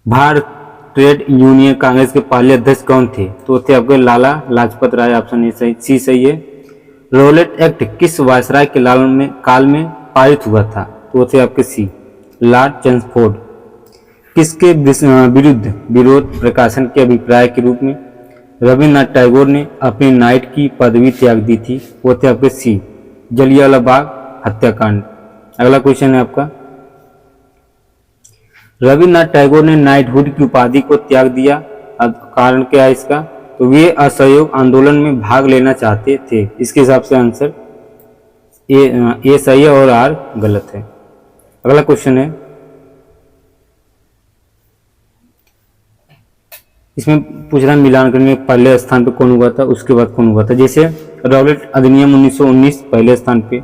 भारत ट्रेड यूनियन कांग्रेस के पहले अध्यक्ष कौन थे, तो थे आपके लाला लाजपत राय, ऑप्शन ए सही, सी सही है। रोलेट एक्ट किस वायसराय के काल में पारित हुआ था, तो थे आपके सी, लॉर्ड चेम्सफोर्ड। किसके विरोध प्रकाशन के अभिप्राय के रूप में रविन्द्रनाथ टैगोर ने अपनी नाइट की पदवी त्याग दी थी, वो थे आपके सी, जलियांवाला बाग हत्याकांड। अगला क्वेश्चन है आपका, रविन्द्रनाथ टैगोर ने नाइटहुड की उपाधि को त्याग दिया, कारण क्या है इसका, तो वे असहयोग आंदोलन में भाग लेना चाहते थे। इसके हिसाब से आंसर ए सही है और आर गलत है। अगला क्वेश्चन है, इसमें पूछ रहा है मिलानकरण में पहले स्थान पे कौन हुआ था, उसके बाद कौन हुआ था। जैसे रॉलेट अधिनियम 1919 पहले स्थान पे,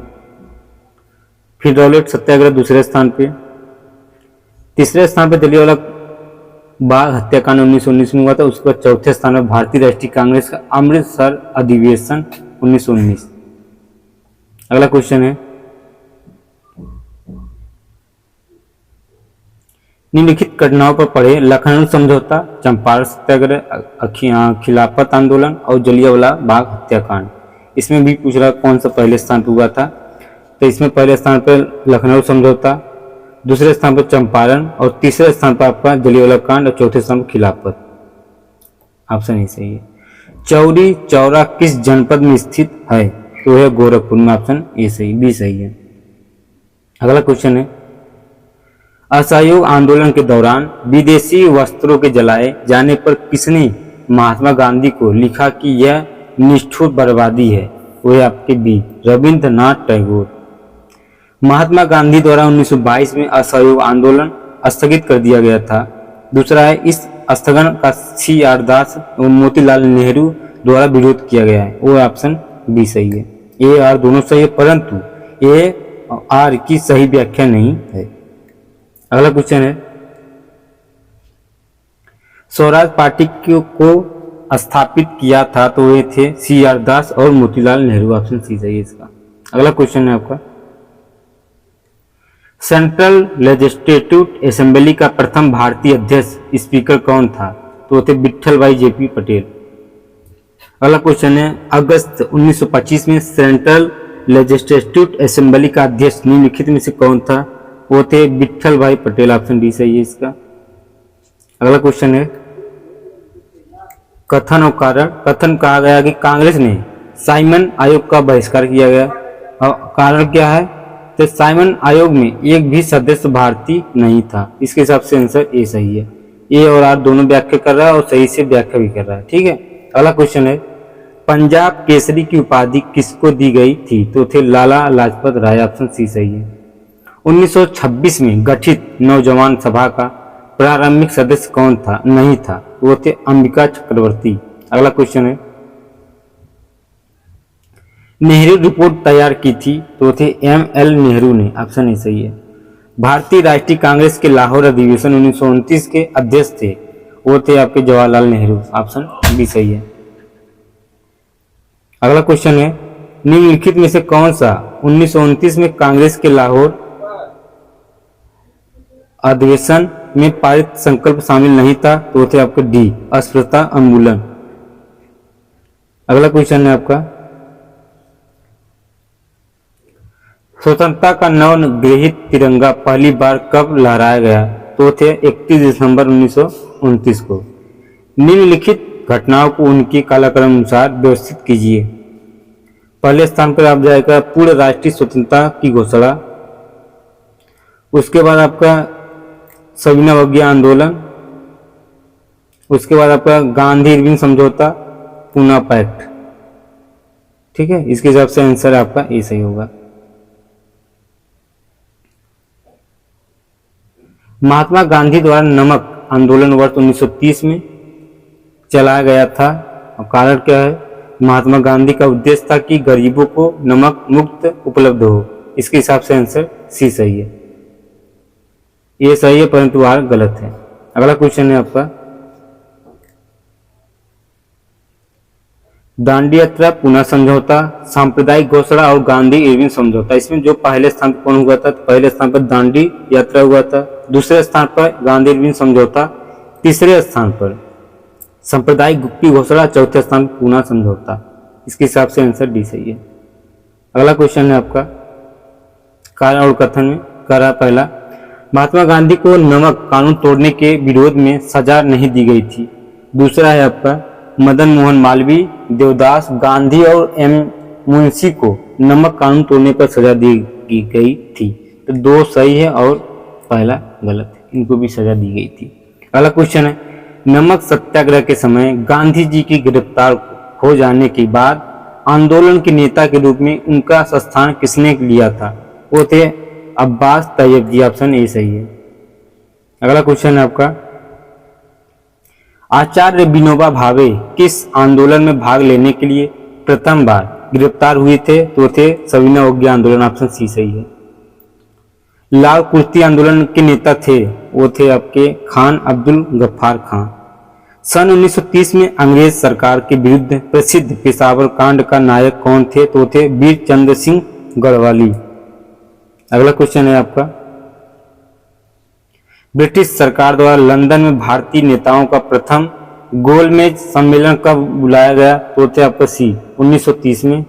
फिर रॉलेट सत्याग्रह दूसरे स्थान पे, तीसरे स्थान पे जलियांवाला बाग हत्याकांड 1919 में हुआ था। उसके बाद चौथे स्थान पर भारतीय राष्ट्रीय कांग्रेस का अमृतसर अधिवेशन 1919। अगला क्वेश्चन है, निम्नलिखित घटनाओं पर पढ़े लखनऊ समझौता, चंपारण सत्याग्रह, खिलाफत आंदोलन और जलियांवाला बाग हत्याकांड। इसमें भी पूछ रहा कौन सा पहले स्थान पर हुआ था। तो इसमें पहले स्थान पर लखनऊ समझौता, दूसरे स्थान पर चंपारण और तीसरे स्थान पर आपका जलियांवाला कांड और चौथे स्थान पर खिलाफत। ऑप्शन ए सही है। चौरी चौरा किस जनपद में स्थित है, तो है गोरखपुर में। ऑप्शन ए सही, बी सही है। अगला क्वेश्चन है, असहयोग आंदोलन के दौरान विदेशी वस्त्रों के जलाए जाने पर किसने महात्मा गांधी को लिखा कि यह निष्ठुर बर्बादी है, वह आपके बी रविंद्रनाथ टैगोर। महात्मा गांधी द्वारा 1922 में असहयोग आंदोलन स्थगित कर दिया गया था। दूसरा है, इस स्थगन का CR दास और मोतीलाल नेहरू द्वारा विरोध किया गया है, वो ऑप्शन बी सही है। ए आर दोनों सही है, परंतु ए आर की सही व्याख्या नहीं है। अगला क्वेश्चन है, स्वराज पार्टी को स्थापित किया था, तो वे थे CR दास और मोतीलाल नेहरू। ऑप्शन सी सही है इसका। अगला क्वेश्चन है आपका, सेंट्रल लेजिस्लेटिव असेंबली का प्रथम भारतीय अध्यक्ष स्पीकर कौन था, तो थे विट्ठल भाई JP पटेल। अगला क्वेश्चन है, अगस्त 1925 में सेंट्रल लेजिस्लेटिव असेंबली का अध्यक्ष निम्नलिखित में से कौन था, वो थे विट्ठल भाई पटेल। ऑप्शन डी सही है इसका। अगला क्वेश्चन है, कथन और कारण। कथन कहा गया कि कांग्रेस ने साइमन आयोग का बहिष्कार किया गया, और कारण क्या है, तो साइमन आयोग में एक भी सदस्य भारतीय नहीं था। इसके हिसाब से आंसर ए सही है। ए और आर दोनों व्याख्या कर रहा है और सही से व्याख्या भी कर रहा है, ठीक है। अगला क्वेश्चन है, पंजाब केसरी की उपाधि किसको दी गई थी, तो थे लाला लाजपत राय। ऑप्शन सी सही है। 1926 में गठित नौजवान सभा का प्रारंभिक सदस्य कौन था, नहीं था, वो थे अंबिका चक्रवर्ती। अगला क्वेश्चन है, नेहरू रिपोर्ट तैयार की थी, तो थे ML नेहरू ने। ऑप्शन ए सही है। भारतीय राष्ट्रीय कांग्रेस के लाहौर अधिवेशन 1929 के अध्यक्ष थे, वो थे आपके जवाहरलाल नेहरू। ऑप्शन बी सही है। अगला क्वेश्चन है, निम्नलिखित में से कौन सा 1929 में कांग्रेस के लाहौर अधिवेशन में पारित संकल्प शामिल नहीं था, तो थे आपका डी अस्पृश्यता उन्मूलन। अगला क्वेश्चन है आपका, स्वतंत्रता का नवगृहित तिरंगा पहली बार कब लहराया गया, तो थे 31 दिसंबर 1929 को। निम्नलिखित घटनाओं को उनके कालक्रम अनुसार व्यवस्थित कीजिए। पहले स्थान पर आप जाएगा पूर्ण राष्ट्रीय स्वतंत्रता की घोषणा, उसके बाद आपका सविनय अवज्ञा आंदोलन, उसके बाद आपका गांधी इरविन समझौता, पूना पैक्ट, ठीक है। इसके हिसाब से आंसर आपका ए सही होगा। महात्मा गांधी द्वारा नमक आंदोलन वर्ष 1930 में चलाया गया था, और कारण क्या है, महात्मा गांधी का उद्देश्य था कि गरीबों को नमक मुक्त उपलब्ध हो। इसके हिसाब से आंसर सी सही है। ये सही है, परंतु आर गलत है। अगला क्वेश्चन है आपका, दांडी यात्रा, पुनः समझौता, सांप्रदायिक घोषणा और गांधी इरविन समझौता। इसमें जो पहले स्थान पर कौन हुआ था, तो पहले स्थान पर दांडी यात्रा हुआ था, दूसरे स्थान पर गांधी इरविन समझौता, तीसरे स्थान पर सांप्रदायिक की घोषणा, चौथे स्थान पर पुनः समझौता। इसके हिसाब से आंसर डी सही है। अगला क्वेश्चन है आपका, कारण और कथन में कह रहा पहला, महात्मा गांधी को नमक कानून तोड़ने के विरोध में सजा नहीं दी गई थी। दूसरा है आपका, मदन मोहन मालवीय, देवदास, गांधी और M मुंशी को नमक कानून तोड़ने पर सजा दी गई थी। तो दो सही है और पहला गलत है, इनको भी सजा दी गई थी। अगला क्वेश्चन है, नमक सत्याग्रह के समय गांधी जी की गिरफ्तार हो जाने के बाद आंदोलन के नेता के रूप में उनका स्थान किसने लिया था, वो थे अब्बास तैयब जी, ऑप्शन ए सही है। अगला क्वेश्चन है आपका, आचार्य विनोबा भावे किस आंदोलन में भाग लेने के लिए प्रथम बार गिरफ्तार हुए थे? तो थे सविनय अवज्ञा आंदोलन, ऑप्शन सी सही है। लाल कुर्ती आंदोलन के नेता थे, वो थे आपके खान अब्दुल गफ्फार खान। सन 1930 में अंग्रेज सरकार के विरुद्ध प्रसिद्ध पेशावर कांड का नायक कौन थे? तो थे वीर चंद्र सिंह गढ़वाली। अगला क्वेश्चन है आपका, ब्रिटिश सरकार द्वारा लंदन में भारतीय नेताओं का प्रथम गोलमेज सम्मेलन कब बुलाया गया? तो थे आपका सी 1930 में।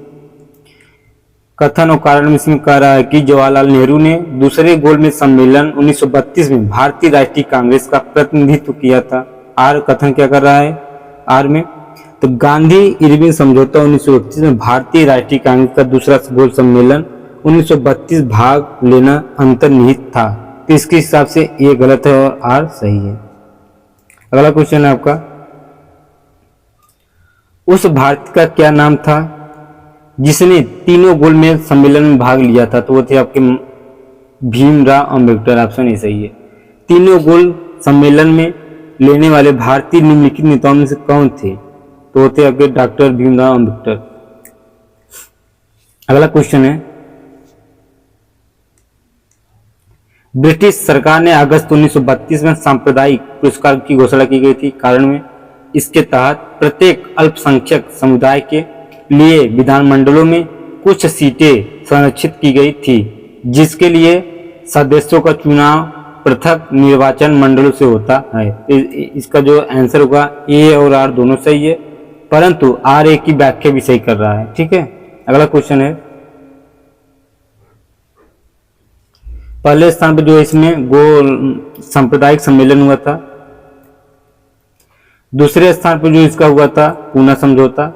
कथन और कारण इसमें कह रहा है कि जवाहरलाल नेहरू ने दूसरे गोलमेज सम्मेलन 1932 में भारतीय राष्ट्रीय कांग्रेस का प्रतिनिधित्व किया था। आर कथन क्या कर रहा है आर में? तो गांधी इरविन समझौता 1931 में भारतीय राष्ट्रीय कांग्रेस का दूसरा गोल सम्मेलन 1932 भाग लेना अंतर्निहित था। तो इसके हिसाब से ये गलत है और आर सही है। अगला क्वेश्चन है आपका, उस भारतीय का क्या नाम था जिसने तीनों गोलमेज सम्मेलन में भाग लिया था? तो वो थे आपके भीमराव अम्बेडकर, ऑप्शन ए सही है। तीनों गोल सम्मेलन में लेने वाले भारतीय निम्नलिखित नेताओं में से कौन थे? तो वो थे आपके डॉक्टर भीमराव अम्बेडकर। अगला क्वेश्चन है, ब्रिटिश सरकार ने अगस्त 1932 में सांप्रदायिक पुरस्कार की घोषणा की गई थी, कारण में इसके तहत प्रत्येक अल्पसंख्यक समुदाय के लिए विधानमंडलों में कुछ सीटें संरक्षित की गई थी, जिसके लिए सदस्यों का चुनाव पृथक निर्वाचन मंडलों से होता है। इसका जो आंसर होगा ए और आर दोनों सही है, परंतु आर ए की व्याख्या भी सही कर रहा है। ठीक है। अगला क्वेश्चन है, पहले स्थान पर जो इसमें गो सांप्रदायिक सम्मेलन हुआ था, दूसरे स्थान पर जो इसका हुआ था पूना समझौता,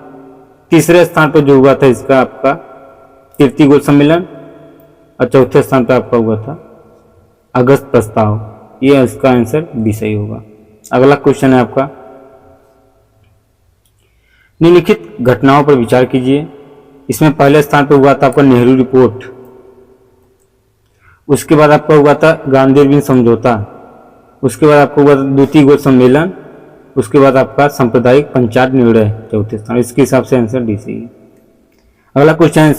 तीसरे स्थान पर जो हुआ था इसका आपका तृतीय गोल सम्मेलन, और चौथे स्थान पर आपका हुआ था अगस्त प्रस्ताव। ये इसका आंसर बी सही होगा। अगला क्वेश्चन है आपका, निम्नलिखित घटनाओं पर विचार कीजिए। इसमें पहले स्थान पर हुआ था आपका नेहरू रिपोर्ट, उसके बाद आपका हुआ था गांधी इरविन समझौता, उसके बाद आपका हुआ था द्वितीय गोल सम्मेलन, उसके बाद आपका सांप्रदायिक पंचायत निर्णय चौथे स्थान। इसके हिसाब से आंसर डी सही है। अगला क्वेश्चन है,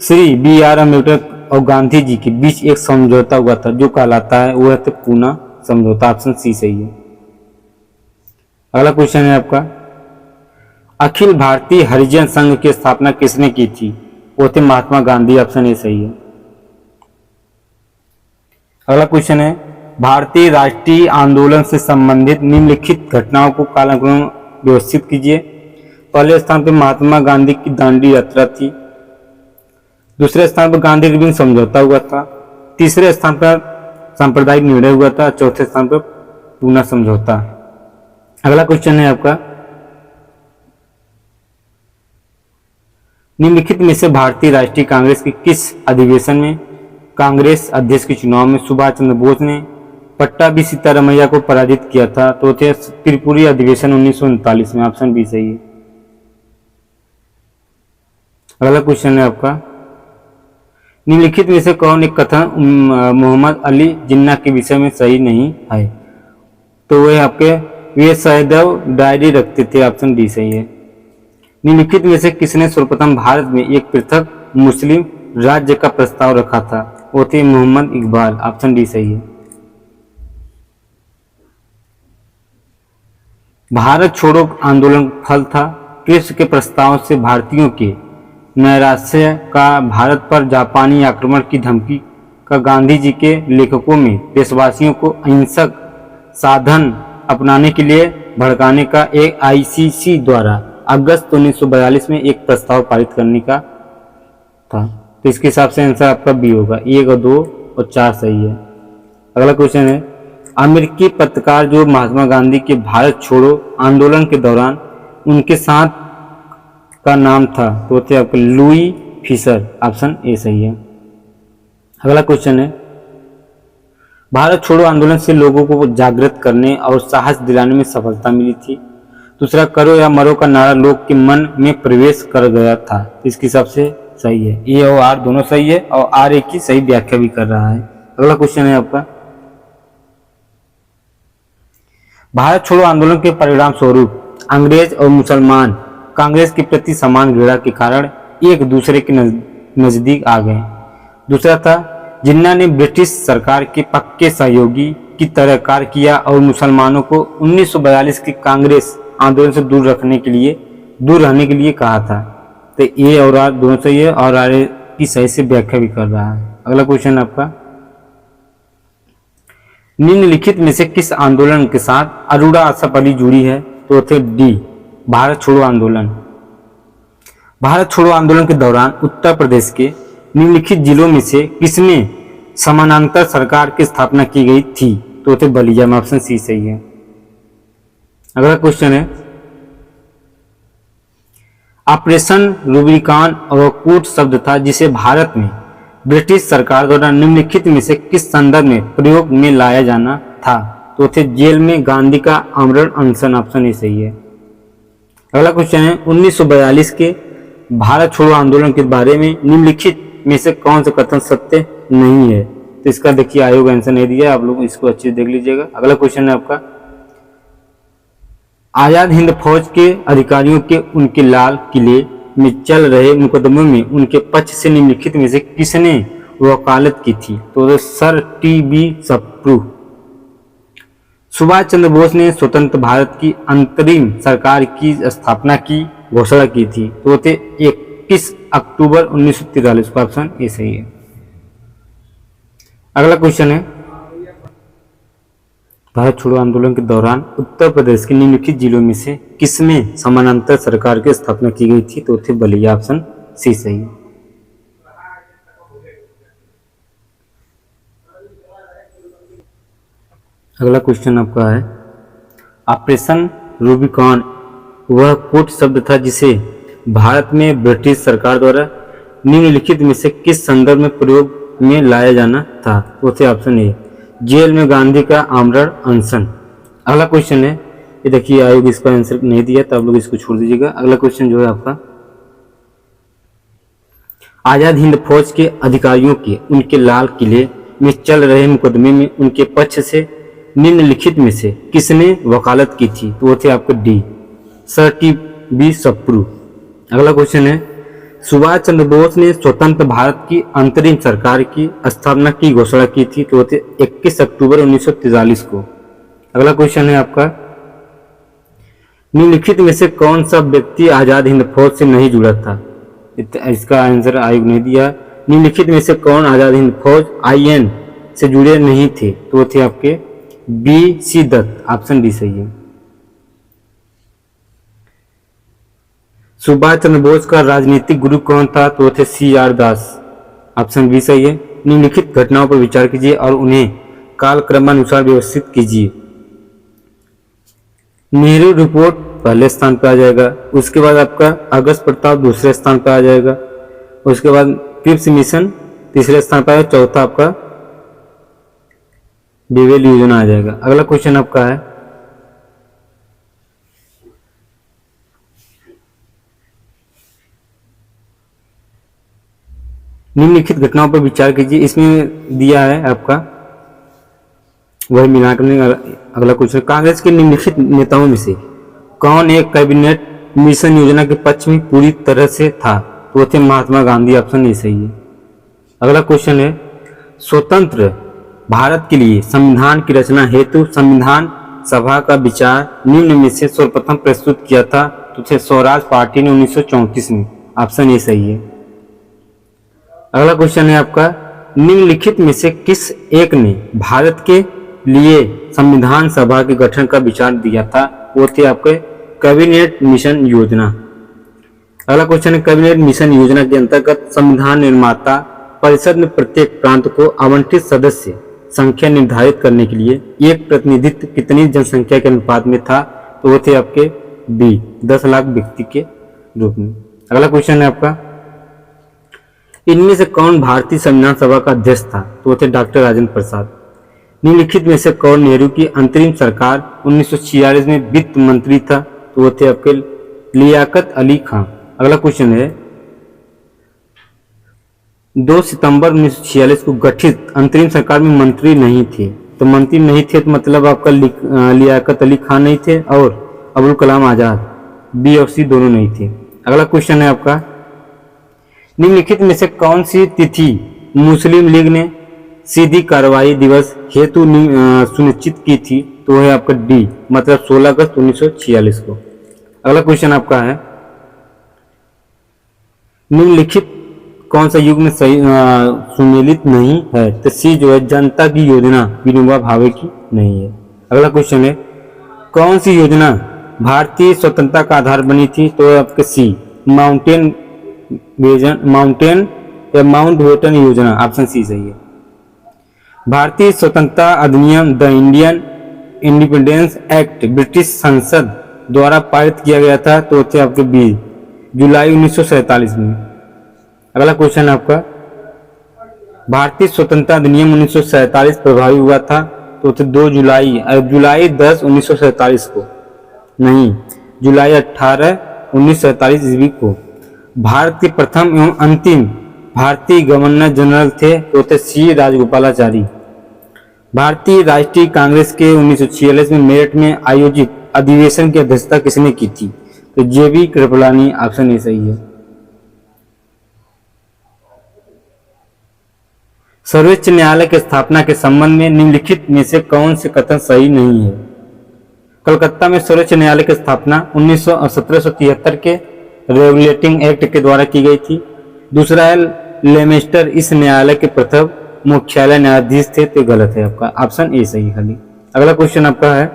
श्री बी आर अम्बेडकर और गांधी जी के बीच एक समझौता हुआ था जो कहलाता है वह था पूना समझौता, ऑप्शन सी सही है। अगला क्वेश्चन है आपका, अखिल भारतीय हरिजन संघ की स्थापना किसने की थी? वो थे महात्मा गांधी, ऑप्शन ए सही है। अगला क्वेश्चन है, भारतीय राष्ट्रीय आंदोलन से संबंधित निम्नलिखित घटनाओं को कालानुक्रम व्यवस्थित कीजिए। पहले स्थान पर महात्मा गांधी की दांडी यात्रा थी, दूसरे स्थान पर गांधी इरविन समझौता हुआ था, तीसरे स्थान पर सांप्रदायिक निर्णय हुआ था, चौथे स्थान पर पूना समझौता। अगला क्वेश्चन है आपका, निम्नलिखित में से भारतीय राष्ट्रीय कांग्रेस के किस अधिवेशन में कांग्रेस अध्यक्ष के चुनाव में सुभाष चंद्र बोस ने पट्टाभी सीतारामैया को पराजित किया था? तो थे त्रिपुरी अधिवेशन 1939 में, ऑप्शन बी सही है। अगला क्वेश्चन है आपका, निम्नलिखित में से कौन एक कथन मोहम्मद अली जिन्ना के विषय में सही नहीं है? तो वह आपके वे सदैव डायरी रखते थे, ऑप्शन डी सही है। निम्नलिखित में से किसने सर्वप्रथम भारत में एक पृथक मुस्लिम राज्य का प्रस्ताव रखा था? वो थे मोहम्मद इकबाल, ऑप्शन डी सही है। भारत छोड़ो आंदोलन फल था किस के प्रस्ताव से? भारतीयों के नैराश्य का भारत पर जापानी आक्रमण की धमकी का गांधी जी के लेखकों में देशवासियों को अहिंसक साधन अपनाने के लिए भड़काने का एक आईसीसी द्वारा अगस्त 1942 में एक प्रस्ताव पारित करने का था। तो इसके हिसाब से आंसर आपका बी होगा, 1 और 2 और 4 सही है। अगला क्वेश्चन है, अमेरिकी पत्रकार जो महात्मा गांधी के भारत छोड़ो आंदोलन के दौरान उनके साथ का नाम था? तो थे आपके लुई फिशर, ऑप्शन ए सही है। अगला क्वेश्चन है, भारत छोड़ो आंदोलन से लोगों को जागृत करने और साहस दिलाने में सफलता मिली थी। दूसरा, करो या मरो का नारा लोग के मन में प्रवेश कर गया था। इसके हिसाब से सही है, ए और आर दोनों सही है और आर एक की सही व्याख्या भी कर रहा है। अगला क्वेश्चन है आपका, भारत छोड़ो आंदोलन के परिणाम स्वरूप अंग्रेज और मुसलमान कांग्रेस के प्रति समान घृणा के कारण एक दूसरे के नजदीक आ गए। दूसरा था, जिन्ना ने ब्रिटिश सरकार के पक्के सहयोगी की तरह कार्य किया और मुसलमानों को 1942 के कांग्रेस आंदोलन से दूर रहने के लिए कहा था। तो ए और आर दोनों सही है और आर की सही से व्याख्या भी कर रहा है। अगला क्वेश्चन आपका, निम्नलिखित में से किस आंदोलन के साथ अरोड़ा असफ अली जुड़ी है? तो थे डी, भारत छोड़ो आंदोलन। भारत छोड़ो आंदोलन के दौरान उत्तर प्रदेश के निम्नलिखित जिलों में से किसमें समानांतर सरकार की स्थापना की गई थी? तो थे बलिया में, ऑप्शन सी सही है। अगला क्वेश्चन है, ऑपरेशन रूबिकॉन और कूट शब्द था जिसे भारत में ब्रिटिश सरकार द्वारा निम्नलिखित में से किस संदर्भ में प्रयोग में लाया जाना था? तो थे जेल में गांधी का आमरण अनशन, ऑप्शन ए सही है। अगला क्वेश्चन है, 1942 के भारत छोड़ो आंदोलन के बारे में निम्नलिखित में से कौन सा कथन सत्य नहीं है? तो इसका देखिए आयोग आंसर नहीं दिया, आप लोग इसको अच्छे से देख लीजिएगा। अगला क्वेश्चन है आपका, आजाद हिंद फौज के अधिकारियों के उनके लाल किले में चल रहे मुकदमों में उनके पक्ष से निम्नलिखित में से किसने वकालत की थी? तो Sir T B Sapru. Subhash Chandra Bose ने स्वतंत्र भारत की अंतरिम सरकार की स्थापना की घोषणा की थी। तो 21 अक्टूबर 1943 का ऑप्शन ए सही है। अगला क्वेश्चन है, भारत छोड़ो आंदोलन के दौरान उत्तर प्रदेश के निम्नलिखित जिलों में से किसमें समानांतर सरकार की स्थापना की गई थी? तो थे बलिया, ऑप्शन सी सही है। अगला क्वेश्चन आपका है, ऑपरेशन रूबिकॉन वह कोट शब्द था जिसे भारत में ब्रिटिश सरकार द्वारा निम्नलिखित में से किस संदर्भ में प्रयोग में लाया जाना था? तो थे ऑप्शन ए, जेल में गांधी का आमरण अनशन। अगला क्वेश्चन है, ये देखिए आयोग इसका आंसर नहीं दिया तो आप लोग इसको छोड़ दीजिएगा। अगला क्वेश्चन जो है आपका, आजाद हिंद फौज के अधिकारियों के उनके लाल किले में चल रहे मुकदमे में उनके पक्ष से निम्नलिखित में से किसने वकालत की थी? तो वो थे आपके D, sir T B Sapru. अगला क्वेश्चन है, सुभाष चंद्र बोस ने स्वतंत्र भारत की अंतरिम सरकार की स्थापना की घोषणा की थी। तो 21 अक्टूबर 1943 को। अगला क्वेश्चन है आपका, निम्नलिखित में से कौन सा व्यक्ति आजाद हिंद फौज से नहीं जुड़ा था? इसका आंसर आयोग ने दिया। निम्नलिखित में से कौन आजाद हिंद फौज IN से जुड़े नहीं थे? तो थे आपके B C Dutt, option D सही है। सुभाष चंद्र बोस का राजनीतिक गुरु कौन था? तो थे CR दास, ऑप्शन बी सही है। निम्नलिखित घटनाओं पर विचार कीजिए और उन्हें कालक्रमानुसार व्यवस्थित कीजिए। नेहरू रिपोर्ट पहले स्थान पर आ जाएगा, उसके बाद आपका अगस्त प्रताप दूसरे स्थान पर आ जाएगा, उसके बाद क्रिप्स मिशन तीसरे स्थान पर आएगा, चौथा आपका बेवेल योजना आ जाएगा। अगला क्वेश्चन आपका है, निम्नलिखित घटनाओं पर विचार कीजिए। इसमें दिया है आपका वही मिलाकर। अगला क्वेश्चन, कांग्रेस के निम्नलिखित नेताओं में से कौन एक कैबिनेट मिशन योजना के पक्ष में पूरी तरह से था? तो थे महात्मा गांधी, ऑप्शन ए सही है। अगला क्वेश्चन है, स्वतंत्र भारत के लिए संविधान की रचना हेतु संविधान सभा का विचार निम्न में से सर्वप्रथम प्रस्तुत किया था? तो थे स्वराज पार्टी ने 1934 में, ऑप्शन ए सही है। अगला क्वेश्चन है आपका, निम्नलिखित में से किस एक ने भारत के लिए संविधान सभा के गठन का विचार दिया था? वो थे आपके कैबिनेट मिशन योजना। अगला क्वेश्चन है, कैबिनेट मिशन योजना के अंतर्गत संविधान निर्माता परिषद में प्रत्येक प्रांत को आवंटित सदस्य संख्या निर्धारित करने के लिए एक प्रतिनिधित्व कितनी जनसंख्या के अनुपात में था? तो वो थे आपके बी, 10 लाख व्यक्ति के रूप में। अगला क्वेश्चन है आपका, इनमें से कौन भारतीय संविधान सभा का अध्यक्ष था? तो वो थे डॉक्टर राजेंद्र प्रसाद। निम्नलिखित में से कौन नेहरू की अंतरिम सरकार 1946 में वित्त मंत्री था? तो वो थे आपके लियाकत अली खां। अगला क्वेश्चन है, 2 सितंबर 1946 को गठित अंतरिम सरकार में मंत्री नहीं थे। तो मंत्री नहीं थे तो मतलब आपका लियाकत अली खान नहीं थे और अबुल कलाम आजाद, बी और सी दोनों नहीं थे। अगला क्वेश्चन है आपका, निम्नलिखित में से कौन सी तिथि मुस्लिम लीग ने सीधी कार्रवाई दिवस हेतु सुनिश्चित की थी? तो है आपका डी, मतलब 16 अगस्त 1946 को। अगला क्वेश्चन आपका है, निम्नलिखित कौन सा युग में सही सुमेलित नहीं है? तो सी जो है जनता की योजना विनोबा भावे की नहीं है। अगला क्वेश्चन है, कौन सी योजना भारतीय स्वतंत्रता का आधार बनी थी? तो आपके सी माउंटेन या माउंट बेटन योजना, ऑप्शन सी सही है। भारतीय स्वतंत्रता अधिनियम the Indian independence act British संसद द्वारा पारित किया गया था। तो थे आपके बी, जुलाई 1947 में। अगला क्वेश्चन आपका, भारतीय स्वतंत्रता अधिनियम 1947 प्रभावी हुआ था। तो थे 2 जुलाई 10 1947 को, नहीं जुलाई 18 1947 ईस्वी को। भारत के प्रथम एवं अंतिम भारतीय गवर्नर जनरल थे। तो थे सी राजगोपालाचारी। भारतीय राष्ट्रीय कांग्रेस के 1946 में मेरठ में आयोजित अधिवेशन की अध्यक्षता किसने की थी? तो जेबी कृपलानी, ऑप्शन ए सही है। सर्वोच्च न्यायालय की स्थापना के संबंध में निम्नलिखित में से कौन से कथन सही नहीं है? कलकत्ता में सर्वोच्च न्यायालय की स्थापना 1773 के रेगुलेटिंग एक्ट के द्वारा की गई थी। दूसरा है लेमेस्टर इस न्यायालय के प्रथम मुख्यालय न्यायाधीश थे। तो गलत है आपका, ऑप्शन ए सही खाली। अगला क्वेश्चन आपका है,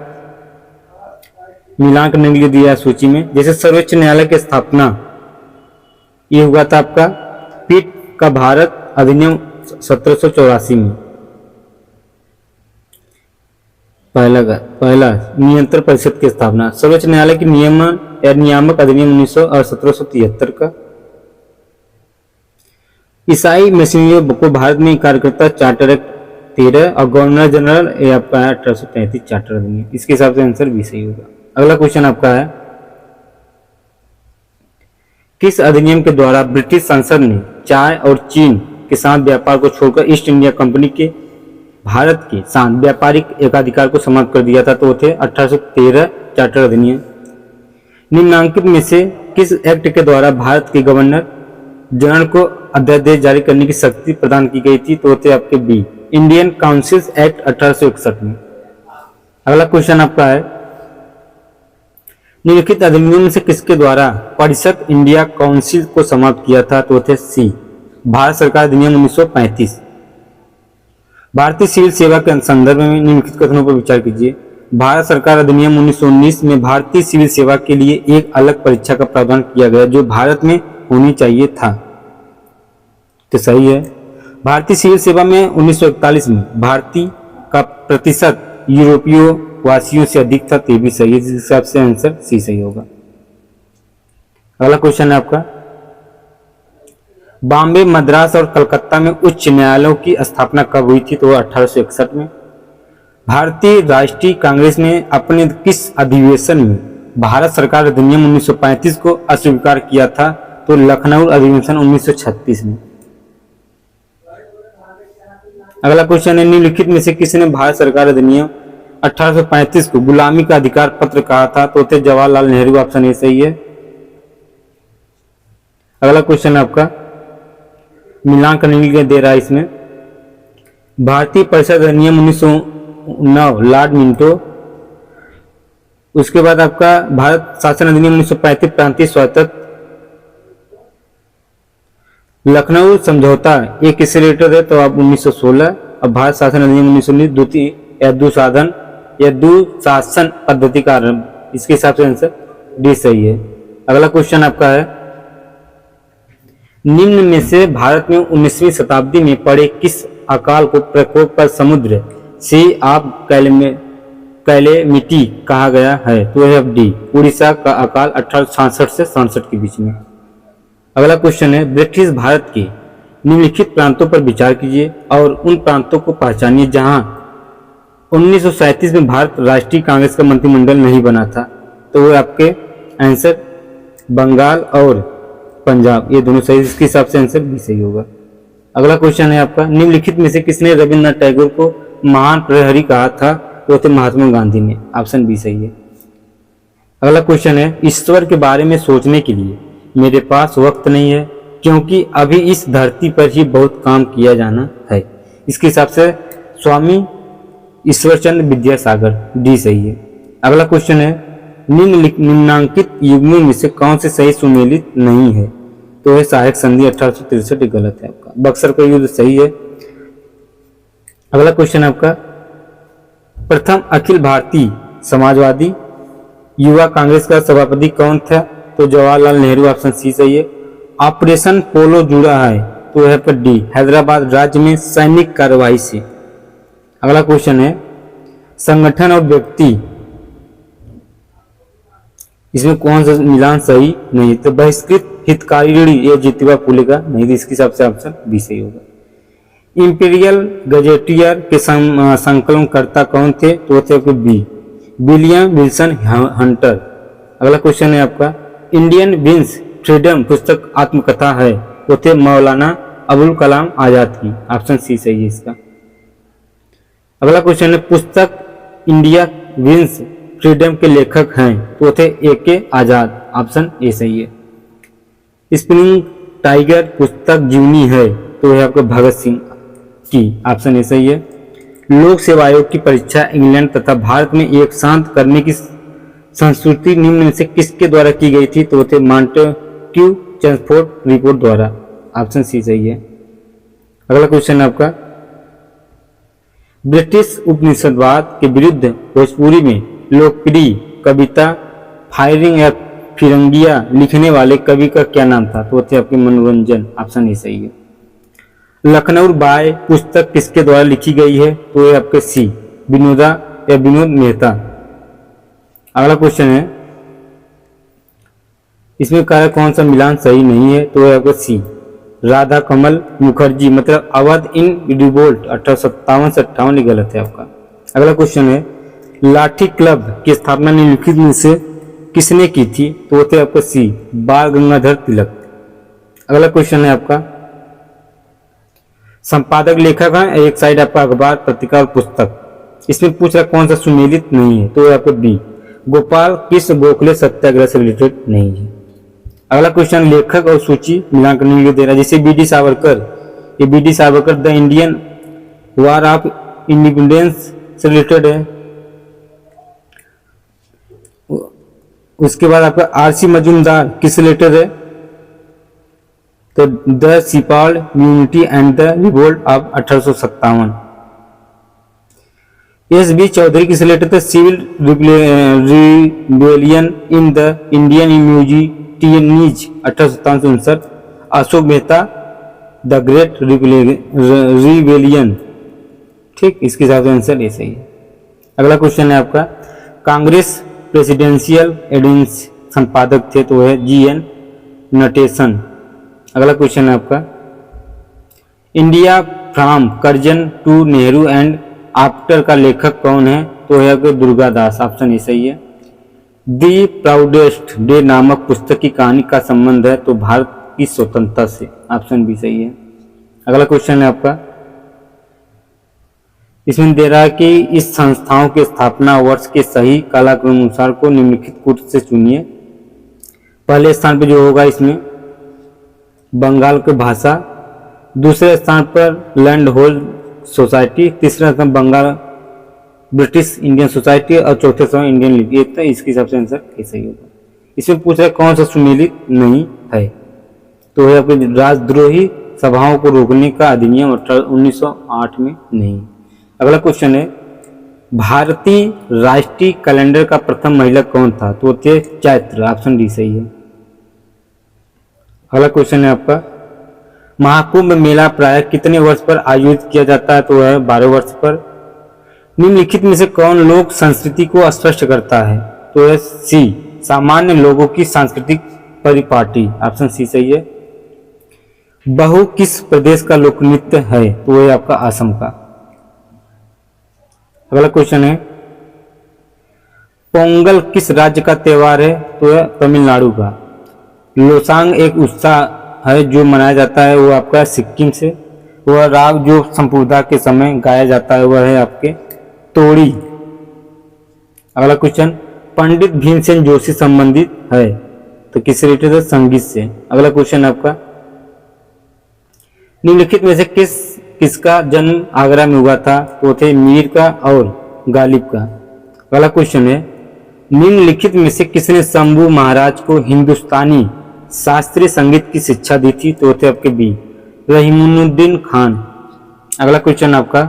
मिलान करने के लिए दिया सूची में, जैसे सर्वोच्च न्यायालय की स्थापना ये हुआ था आपका पीठ का भारत अधिनियम 1784 में। पहला नियंत्रण परिषद की स्थापना, सर्वोच्च न्यायालय की नियमन या नियामक अधिनियम 1773 का। ईसाई मिशनरियों को भारत में कार्यकर्ता चार्टर एक्ट 13 और गवर्नर जनरल ये आपका 1833 चार्टर अधिनियम। इसके हिसाब से आंसर भी सही होगा। अगला क्वेश्चन आपका है, किस अधिनियम के द्वारा ब्रिटिश संसद ने चाय और चीन के साथ व्यापार को छोड़कर ईस्ट इंडिया कंपनी के भारत के साथ व्यापारिक एकाधिकार को समाप्त कर दिया था? तो वो थे 1813 चार्टर अधिनियम। निम्नांकित में से किस एक्ट के द्वारा भारत के गवर्नर जनरल को अध्यादेश जारी करने की शक्ति प्रदान की गई थी? तो वो थे आपके बी, इंडियन काउंसिल्स एक्ट 1861 में। अगला क्वेश्चन आपका है, निम्नलिखित अधिनियम से किसके द्वारा परिषद इंडिया काउंसिल को समाप्त किया था? तो थे सी, भारत सरकार अधिनियम 1935। भारतीय सिविल सेवा के संदर्भ में निम्नलिखित कथनों पर विचार कीजिए। भारत सरकार अधिनियम 1919 में भारतीय सिविल सेवा के लिए एक अलग परीक्षा का प्रावधान किया गया जो भारत में होनी चाहिए था। तो सही है। भारतीय सिविल सेवा में 1941 में भारतीय का प्रतिशत यूरोपीय वासियों से अधिक था। तो भी सही है, जिस हिसाब से आंसर सी सही होगा। अगला क्वेश्चन है आपका, बॉम्बे, मद्रास और कलकत्ता में उच्च न्यायालयों की स्थापना कब हुई थी? तो 1861 में। भारतीय राष्ट्रीय कांग्रेस ने अपने किस अधिवेशन में भारत सरकार अधिनियम 1935 को अस्वीकार किया था? तो लखनऊ अधिवेशन 1936 में। अगला क्वेश्चन है, निम्नलिखित में से किसने भारत सरकार अधिनियम 1835 को गुलामी का अधिकार पत्र कहा था? तो थे जवाहरलाल नेहरू, ऑप्शन ए सही है। अगला क्वेश्चन आपका मिलान करने के लिए दे रहा है इसमें, भारतीय परिषद अधिनियम 1909 लॉर्ड मिंटो, उसके बाद आपका भारत शासन अधिनियम 1935 प्रांतीय स्वायत्तता, लखनऊ समझौता ये किससे रिलेटेड है? तो आप 1916 और भारत शासन अधिनियम 1919 द्वितीय दुशासन पद्धति का आरंभ। इसके हिसाब से आंसर डी सही है। अगला क्वेश्चन आपका है, निम्न में से भारत में 19वीं शताब्दी में पड़े किस अकाल को प्रकोप पर समुद्र से आप कैलेमिटी कहा गया है? तो यह डी, उड़ीसा का अकाल 1866 से 67 के बीच में। अगला क्वेश्चन है, ब्रिटिश भारत के निम्नलिखित प्रांतों पर विचार कीजिए और उन प्रांतों को पहचानिए जहां 1937 में भारत राष्ट्रीय कांग्रेस का मंत्रिमंडल नहीं बना था। तो वो आपके आंसर बंगाल और पंजाब ये दोनों सही, इसके हिसाब से आंसर भी सही होगा। अगला क्वेश्चन है आपका, निम्नलिखित में से किसने रविन्द्रनाथ टैगोर को महान प्रहरी कहा था? तो थे महात्मा गांधी ने। ऑप्शन बी सही है। अगला क्वेश्चन है, ईश्वर के बारे में सोचने के लिए मेरे पास वक्त नहीं है क्योंकि अभी इस धरती पर ही बहुत काम किया जाना है। इसके हिसाब से स्वामी ईश्वरचंद्र विद्यासागर, डी सही है। अगला क्वेश्चन है, निम्नांकित युग्मों में से कौन से सही सुमेलित नहीं है? तो है सहायक संधि 1863, गलत है आपका। बक्सर का युद्ध सही है। अगला क्वेश्चन है आपका, प्रथम अखिल भारतीय समाजवादी युवा कांग्रेस का सभापति कौन था? तो जवाहरलाल नेहरू, ऑप्शन सी सही है। ऑपरेशन पोलो जुड़ा है तो है पर डी, हैदराबाद राज्य में सैनिक कार्रवाई से। अगला क्वेश्चन है, संगठन और व्यक्ति, इसमें कौन सा मिलान सही नहीं? तो बहिष्कृत हितकारी ऋणी, यह ज्योतिबा फुले का नहीं, तो इसके हिसाब से ऑप्शन बी सही होगा। इंपीरियल गजेटियर के संकलनकर्ता कौन थे? तो थे आपके बी, विलियम विल्सन हंटर। अगला क्वेश्चन है आपका, इंडियन विंस फ्रीडम पुस्तक आत्मकथा है तो थे मौलाना अबुल कलाम आजाद की। ऑप्शन सी सही है इसका। अगला क्वेश्चन है, पुस्तक इंडिया विंस फ्रीडम के लेखक हैं तो थे ए के आजाद। ऑप्शन ए सही है। स्प्रिंग टाइगर पुस्तक जीवनी है तो है आपका भगत सिंह की। ऑप्शन ए सही है। लोक सेवा आयोग की परीक्षा इंग्लैंड तथा भारत में एक साथ करने की संस्कृति निम्न में से किसके द्वारा की गई थी? तो थे मॉन्टेग्यू चेम्सफोर्ड रिपोर्ट द्वारा। ऑप्शन सी सही है। अगला क्वेश्चन है आपका, ब्रिटिश उपनिषदवाद के विरुद्ध भोजपुरी में लोकप्रिय कविता फायरिंग या फिरंगिया लिखने वाले कवि का क्या नाम था? तो थे आपके मनोरंजन। ऑप्शन ए सही है। लखनऊ बाय पुस्तक किसके द्वारा लिखी गई है? तो ये आपके सी, विनोदा या विनोद मेहता। अगला क्वेश्चन है, इसमें कहा कौन सा मिलान सही नहीं है? तो ये आपका सी, राधा कमल मुखर्जी, मतलब अवध इन रिवोल्ट 1857 से 58, गलत है आपका। अगला क्वेश्चन है, लाठी क्लब की स्थापना निम्नलिखित में से किसने की थी? तो थे आपका सी, बाल गंगाधर तिलक। अगला क्वेश्चन है आपका, संपादक लेखक है एक साइड आपका अखबार पत्रिका और पुस्तक, इसमें पूछ रहा कौन सा सुमेलित नहीं है? तो आपको बी, गोपाल कृष्ण गोखले सत्याग्रह से रिलेटेड नहीं है। अगला क्वेश्चन, लेखक और सूची मिलान करने के लिए दे रहा है, जैसे बी डी सावरकर, ये B D Savarkar the Indian war of independence से रिलेटेड है। उसके बाद आपका आर सी मजूमदार किस रिलेटेड है? तो the sepoy mutiny and the revolt of 1857। S B Chaudhuri किस रिलेटेड है? Civil rebellion in the Indian mutinies 1857। Ashok Mehta the great rebellion. ठीक, इसके हिसाब से आंसर ऐसे ही है। अगला क्वेश्चन है आपका, कांग्रेस प्रेसिडेंशियल एडेंस संपादक थे तो है जी एन नटेशन। अगला क्वेश्चन है आपका, India from Curzon to Nehru and after का लेखक कौन है? तो है आपके दुर्गा दास। ऑप्शन ए सही है। दी प्राउडेस्ट डे नामक पुस्तक की कहानी का संबंध है तो भारत की स्वतंत्रता से। ऑप्शन बी सही है। अगला क्वेश्चन है आपका, इसमें दे रहा है कि इस संस्थाओं के स्थापना वर्ष के सही कालक्रम अनुसार को निम्नलिखित कूट से चुनिए। पहले स्थान पर जो होगा इसमें बंगाल की भाषा, दूसरे स्थान पर लैंड होल्ड सोसाइटी, तीसरा स्थान बंगाल ब्रिटिश इंडियन सोसाइटी और चौथे स्थान इंडियन लीग। ये तो इसके हिसाब से आंसर कैसे ही होगा। इसमें पूछ रहा है कौन सा सुमेलित नहीं है? तो है आपके राजद्रोही सभाओं को रोकने का अधिनियम 1908 में नहीं। अगला क्वेश्चन है, भारतीय राष्ट्रीय कैलेंडर का प्रथम महिला कौन था? तो थे चैत्र। ऑप्शन डी सही है। अगला क्वेश्चन है आपका, महाकुंभ मेला प्राय कितने वर्ष पर आयोजित किया जाता है? तो है 12 वर्ष पर। निम्नलिखित में से कौन लोक संस्कृति को स्पष्ट करता है? तो है सी, सामान्य लोगों की सांस्कृतिक परिपाटी। ऑप्शन सी सही है। बहु किस प्रदेश का लोक नृत्य है? तो है आपका असम का। अगला क्वेश्चन है, पोंगल किस राज्य का त्योहार है? तो है तमिलनाडु का। लोसांग एक उत्सव है जो मनाया जाता है वो आपका सिक्किम से। वह राग जो संपूर्णता के समय गाया जाता है वह है आपके तोड़ी। अगला क्वेश्चन, पंडित भीमसेन जोशी संबंधित है तो किससे रिलेटेड है? संगीत से। अगला क्वेश्चन आपका, निम्नलिखित में से किसका जन्म आगरा में हुआ था? तो थे मीर का और गालिब का। अगला क्वेश्चन है, निम्नलिखित में से किसने शंभू महाराज को हिंदुस्तानी शास्त्रीय संगीत की शिक्षा दी थी? तो थे आपके बी, रहीमुद्दीन खान। अगला क्वेश्चन आपका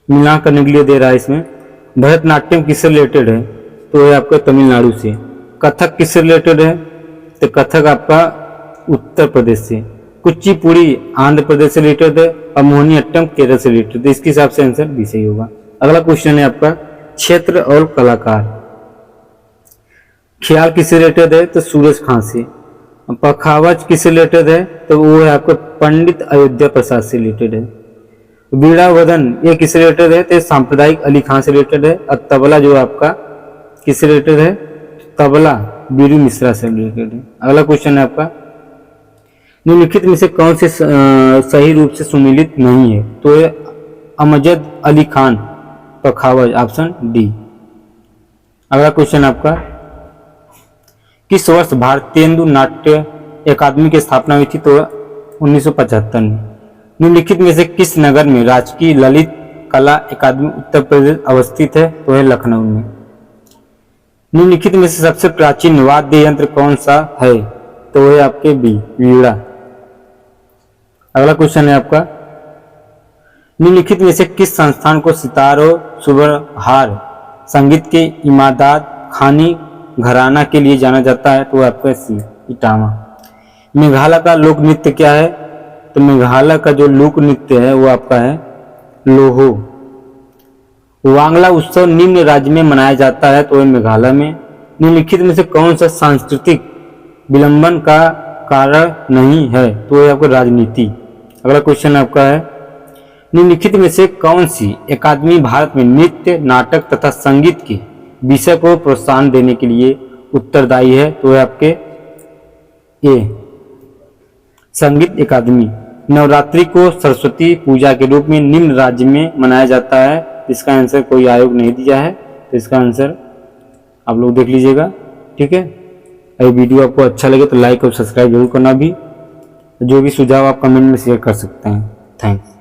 मिलान करने के लिए दे रहा है इसमें, भरतनाट्यम किससे रिलेटेड है? तो है आपका तमिलनाडु से। कथक किससे रिलेटेड है? तो कथक आपका उत्तर प्रदेश से। कुचिपुड़ी आंध्र प्रदेश से रिलेटेड है और मोहिनीअट्टम केरल से रिलेटेड है। इसके हिसाब से आंसर बी सही होगा। अगला क्वेश्चन है आपका, क्षेत्र और कलाकार। ख्याल किससे रिलेटेड है? तो सूरज खान से। पखावज किससे रिलेटेड है? तो वो है आपका पंडित अयोध्या प्रसाद से रिलेटेड है। वीणावदन ये किससे रिलेटेड है? तो सांप्रदायिक अली खान से रिलेटेड है। और तबला जो आपका किससे रिलेटेड है? तबला बीरू मिश्रा से रिलेटेड है। अगला क्वेश्चन है आपका, निम्नलिखित में से कौन से सही रूप से सुमिलित नहीं है? तो ये अमजद अली खान पखावज, ऑप्शन डी। अगला क्वेश्चन आपका, किस वर्ष भारतेंदु नाट्य अकादमी की स्थापना हुई थी? तो 1975 में। निम्नलिखित में से किस नगर में राजकीय ललित कला अकादमी उत्तर प्रदेश अवस्थित है? तो है लखनऊ में। निम्नलिखित में से सबसे प्राचीन वाद्य यंत्र कौन सा है? तो है आपके बी, वीणा। अगला क्वेश्चन है आपका, निम्नलिखित में से किस संस्थान को सितारों सुबरहार संगीत के इमादात खानी घराना के लिए जाना जाता है? तो आपका सी, इटावा। मेघालय का लोक नृत्य क्या है? तो मेघालय का जो लोक नृत्य है वो आपका है लोहो। वांगला उत्सव निम्न राज्य में मनाया जाता है? तो मेघालय में। निम्नलिखित में से कौन सा सांस्कृतिक विलंबन का कारण नहीं है? तो है आपको राजनीति। अगला क्वेश्चन आपका है, निम्नलिखित में से कौन सी अकादमी भारत में नृत्य नाटक तथा संगीत के विषय को प्रोत्साहन देने के लिए उत्तरदायी है? तो है आपके ए, संगीत अकादमी। नवरात्रि को सरस्वती पूजा के रूप में निम्न राज्य में मनाया जाता है। इसका आंसर कोई आयोग नहीं दिया है, तो इसका आंसर आप लोग देख लीजिएगा। ठीक है, अगर वीडियो आपको अच्छा लगे तो लाइक और सब्सक्राइब जरूर करना भी। जो भी सुझाव आप कमेंट में शेयर कर सकते हैं। थैंक्स।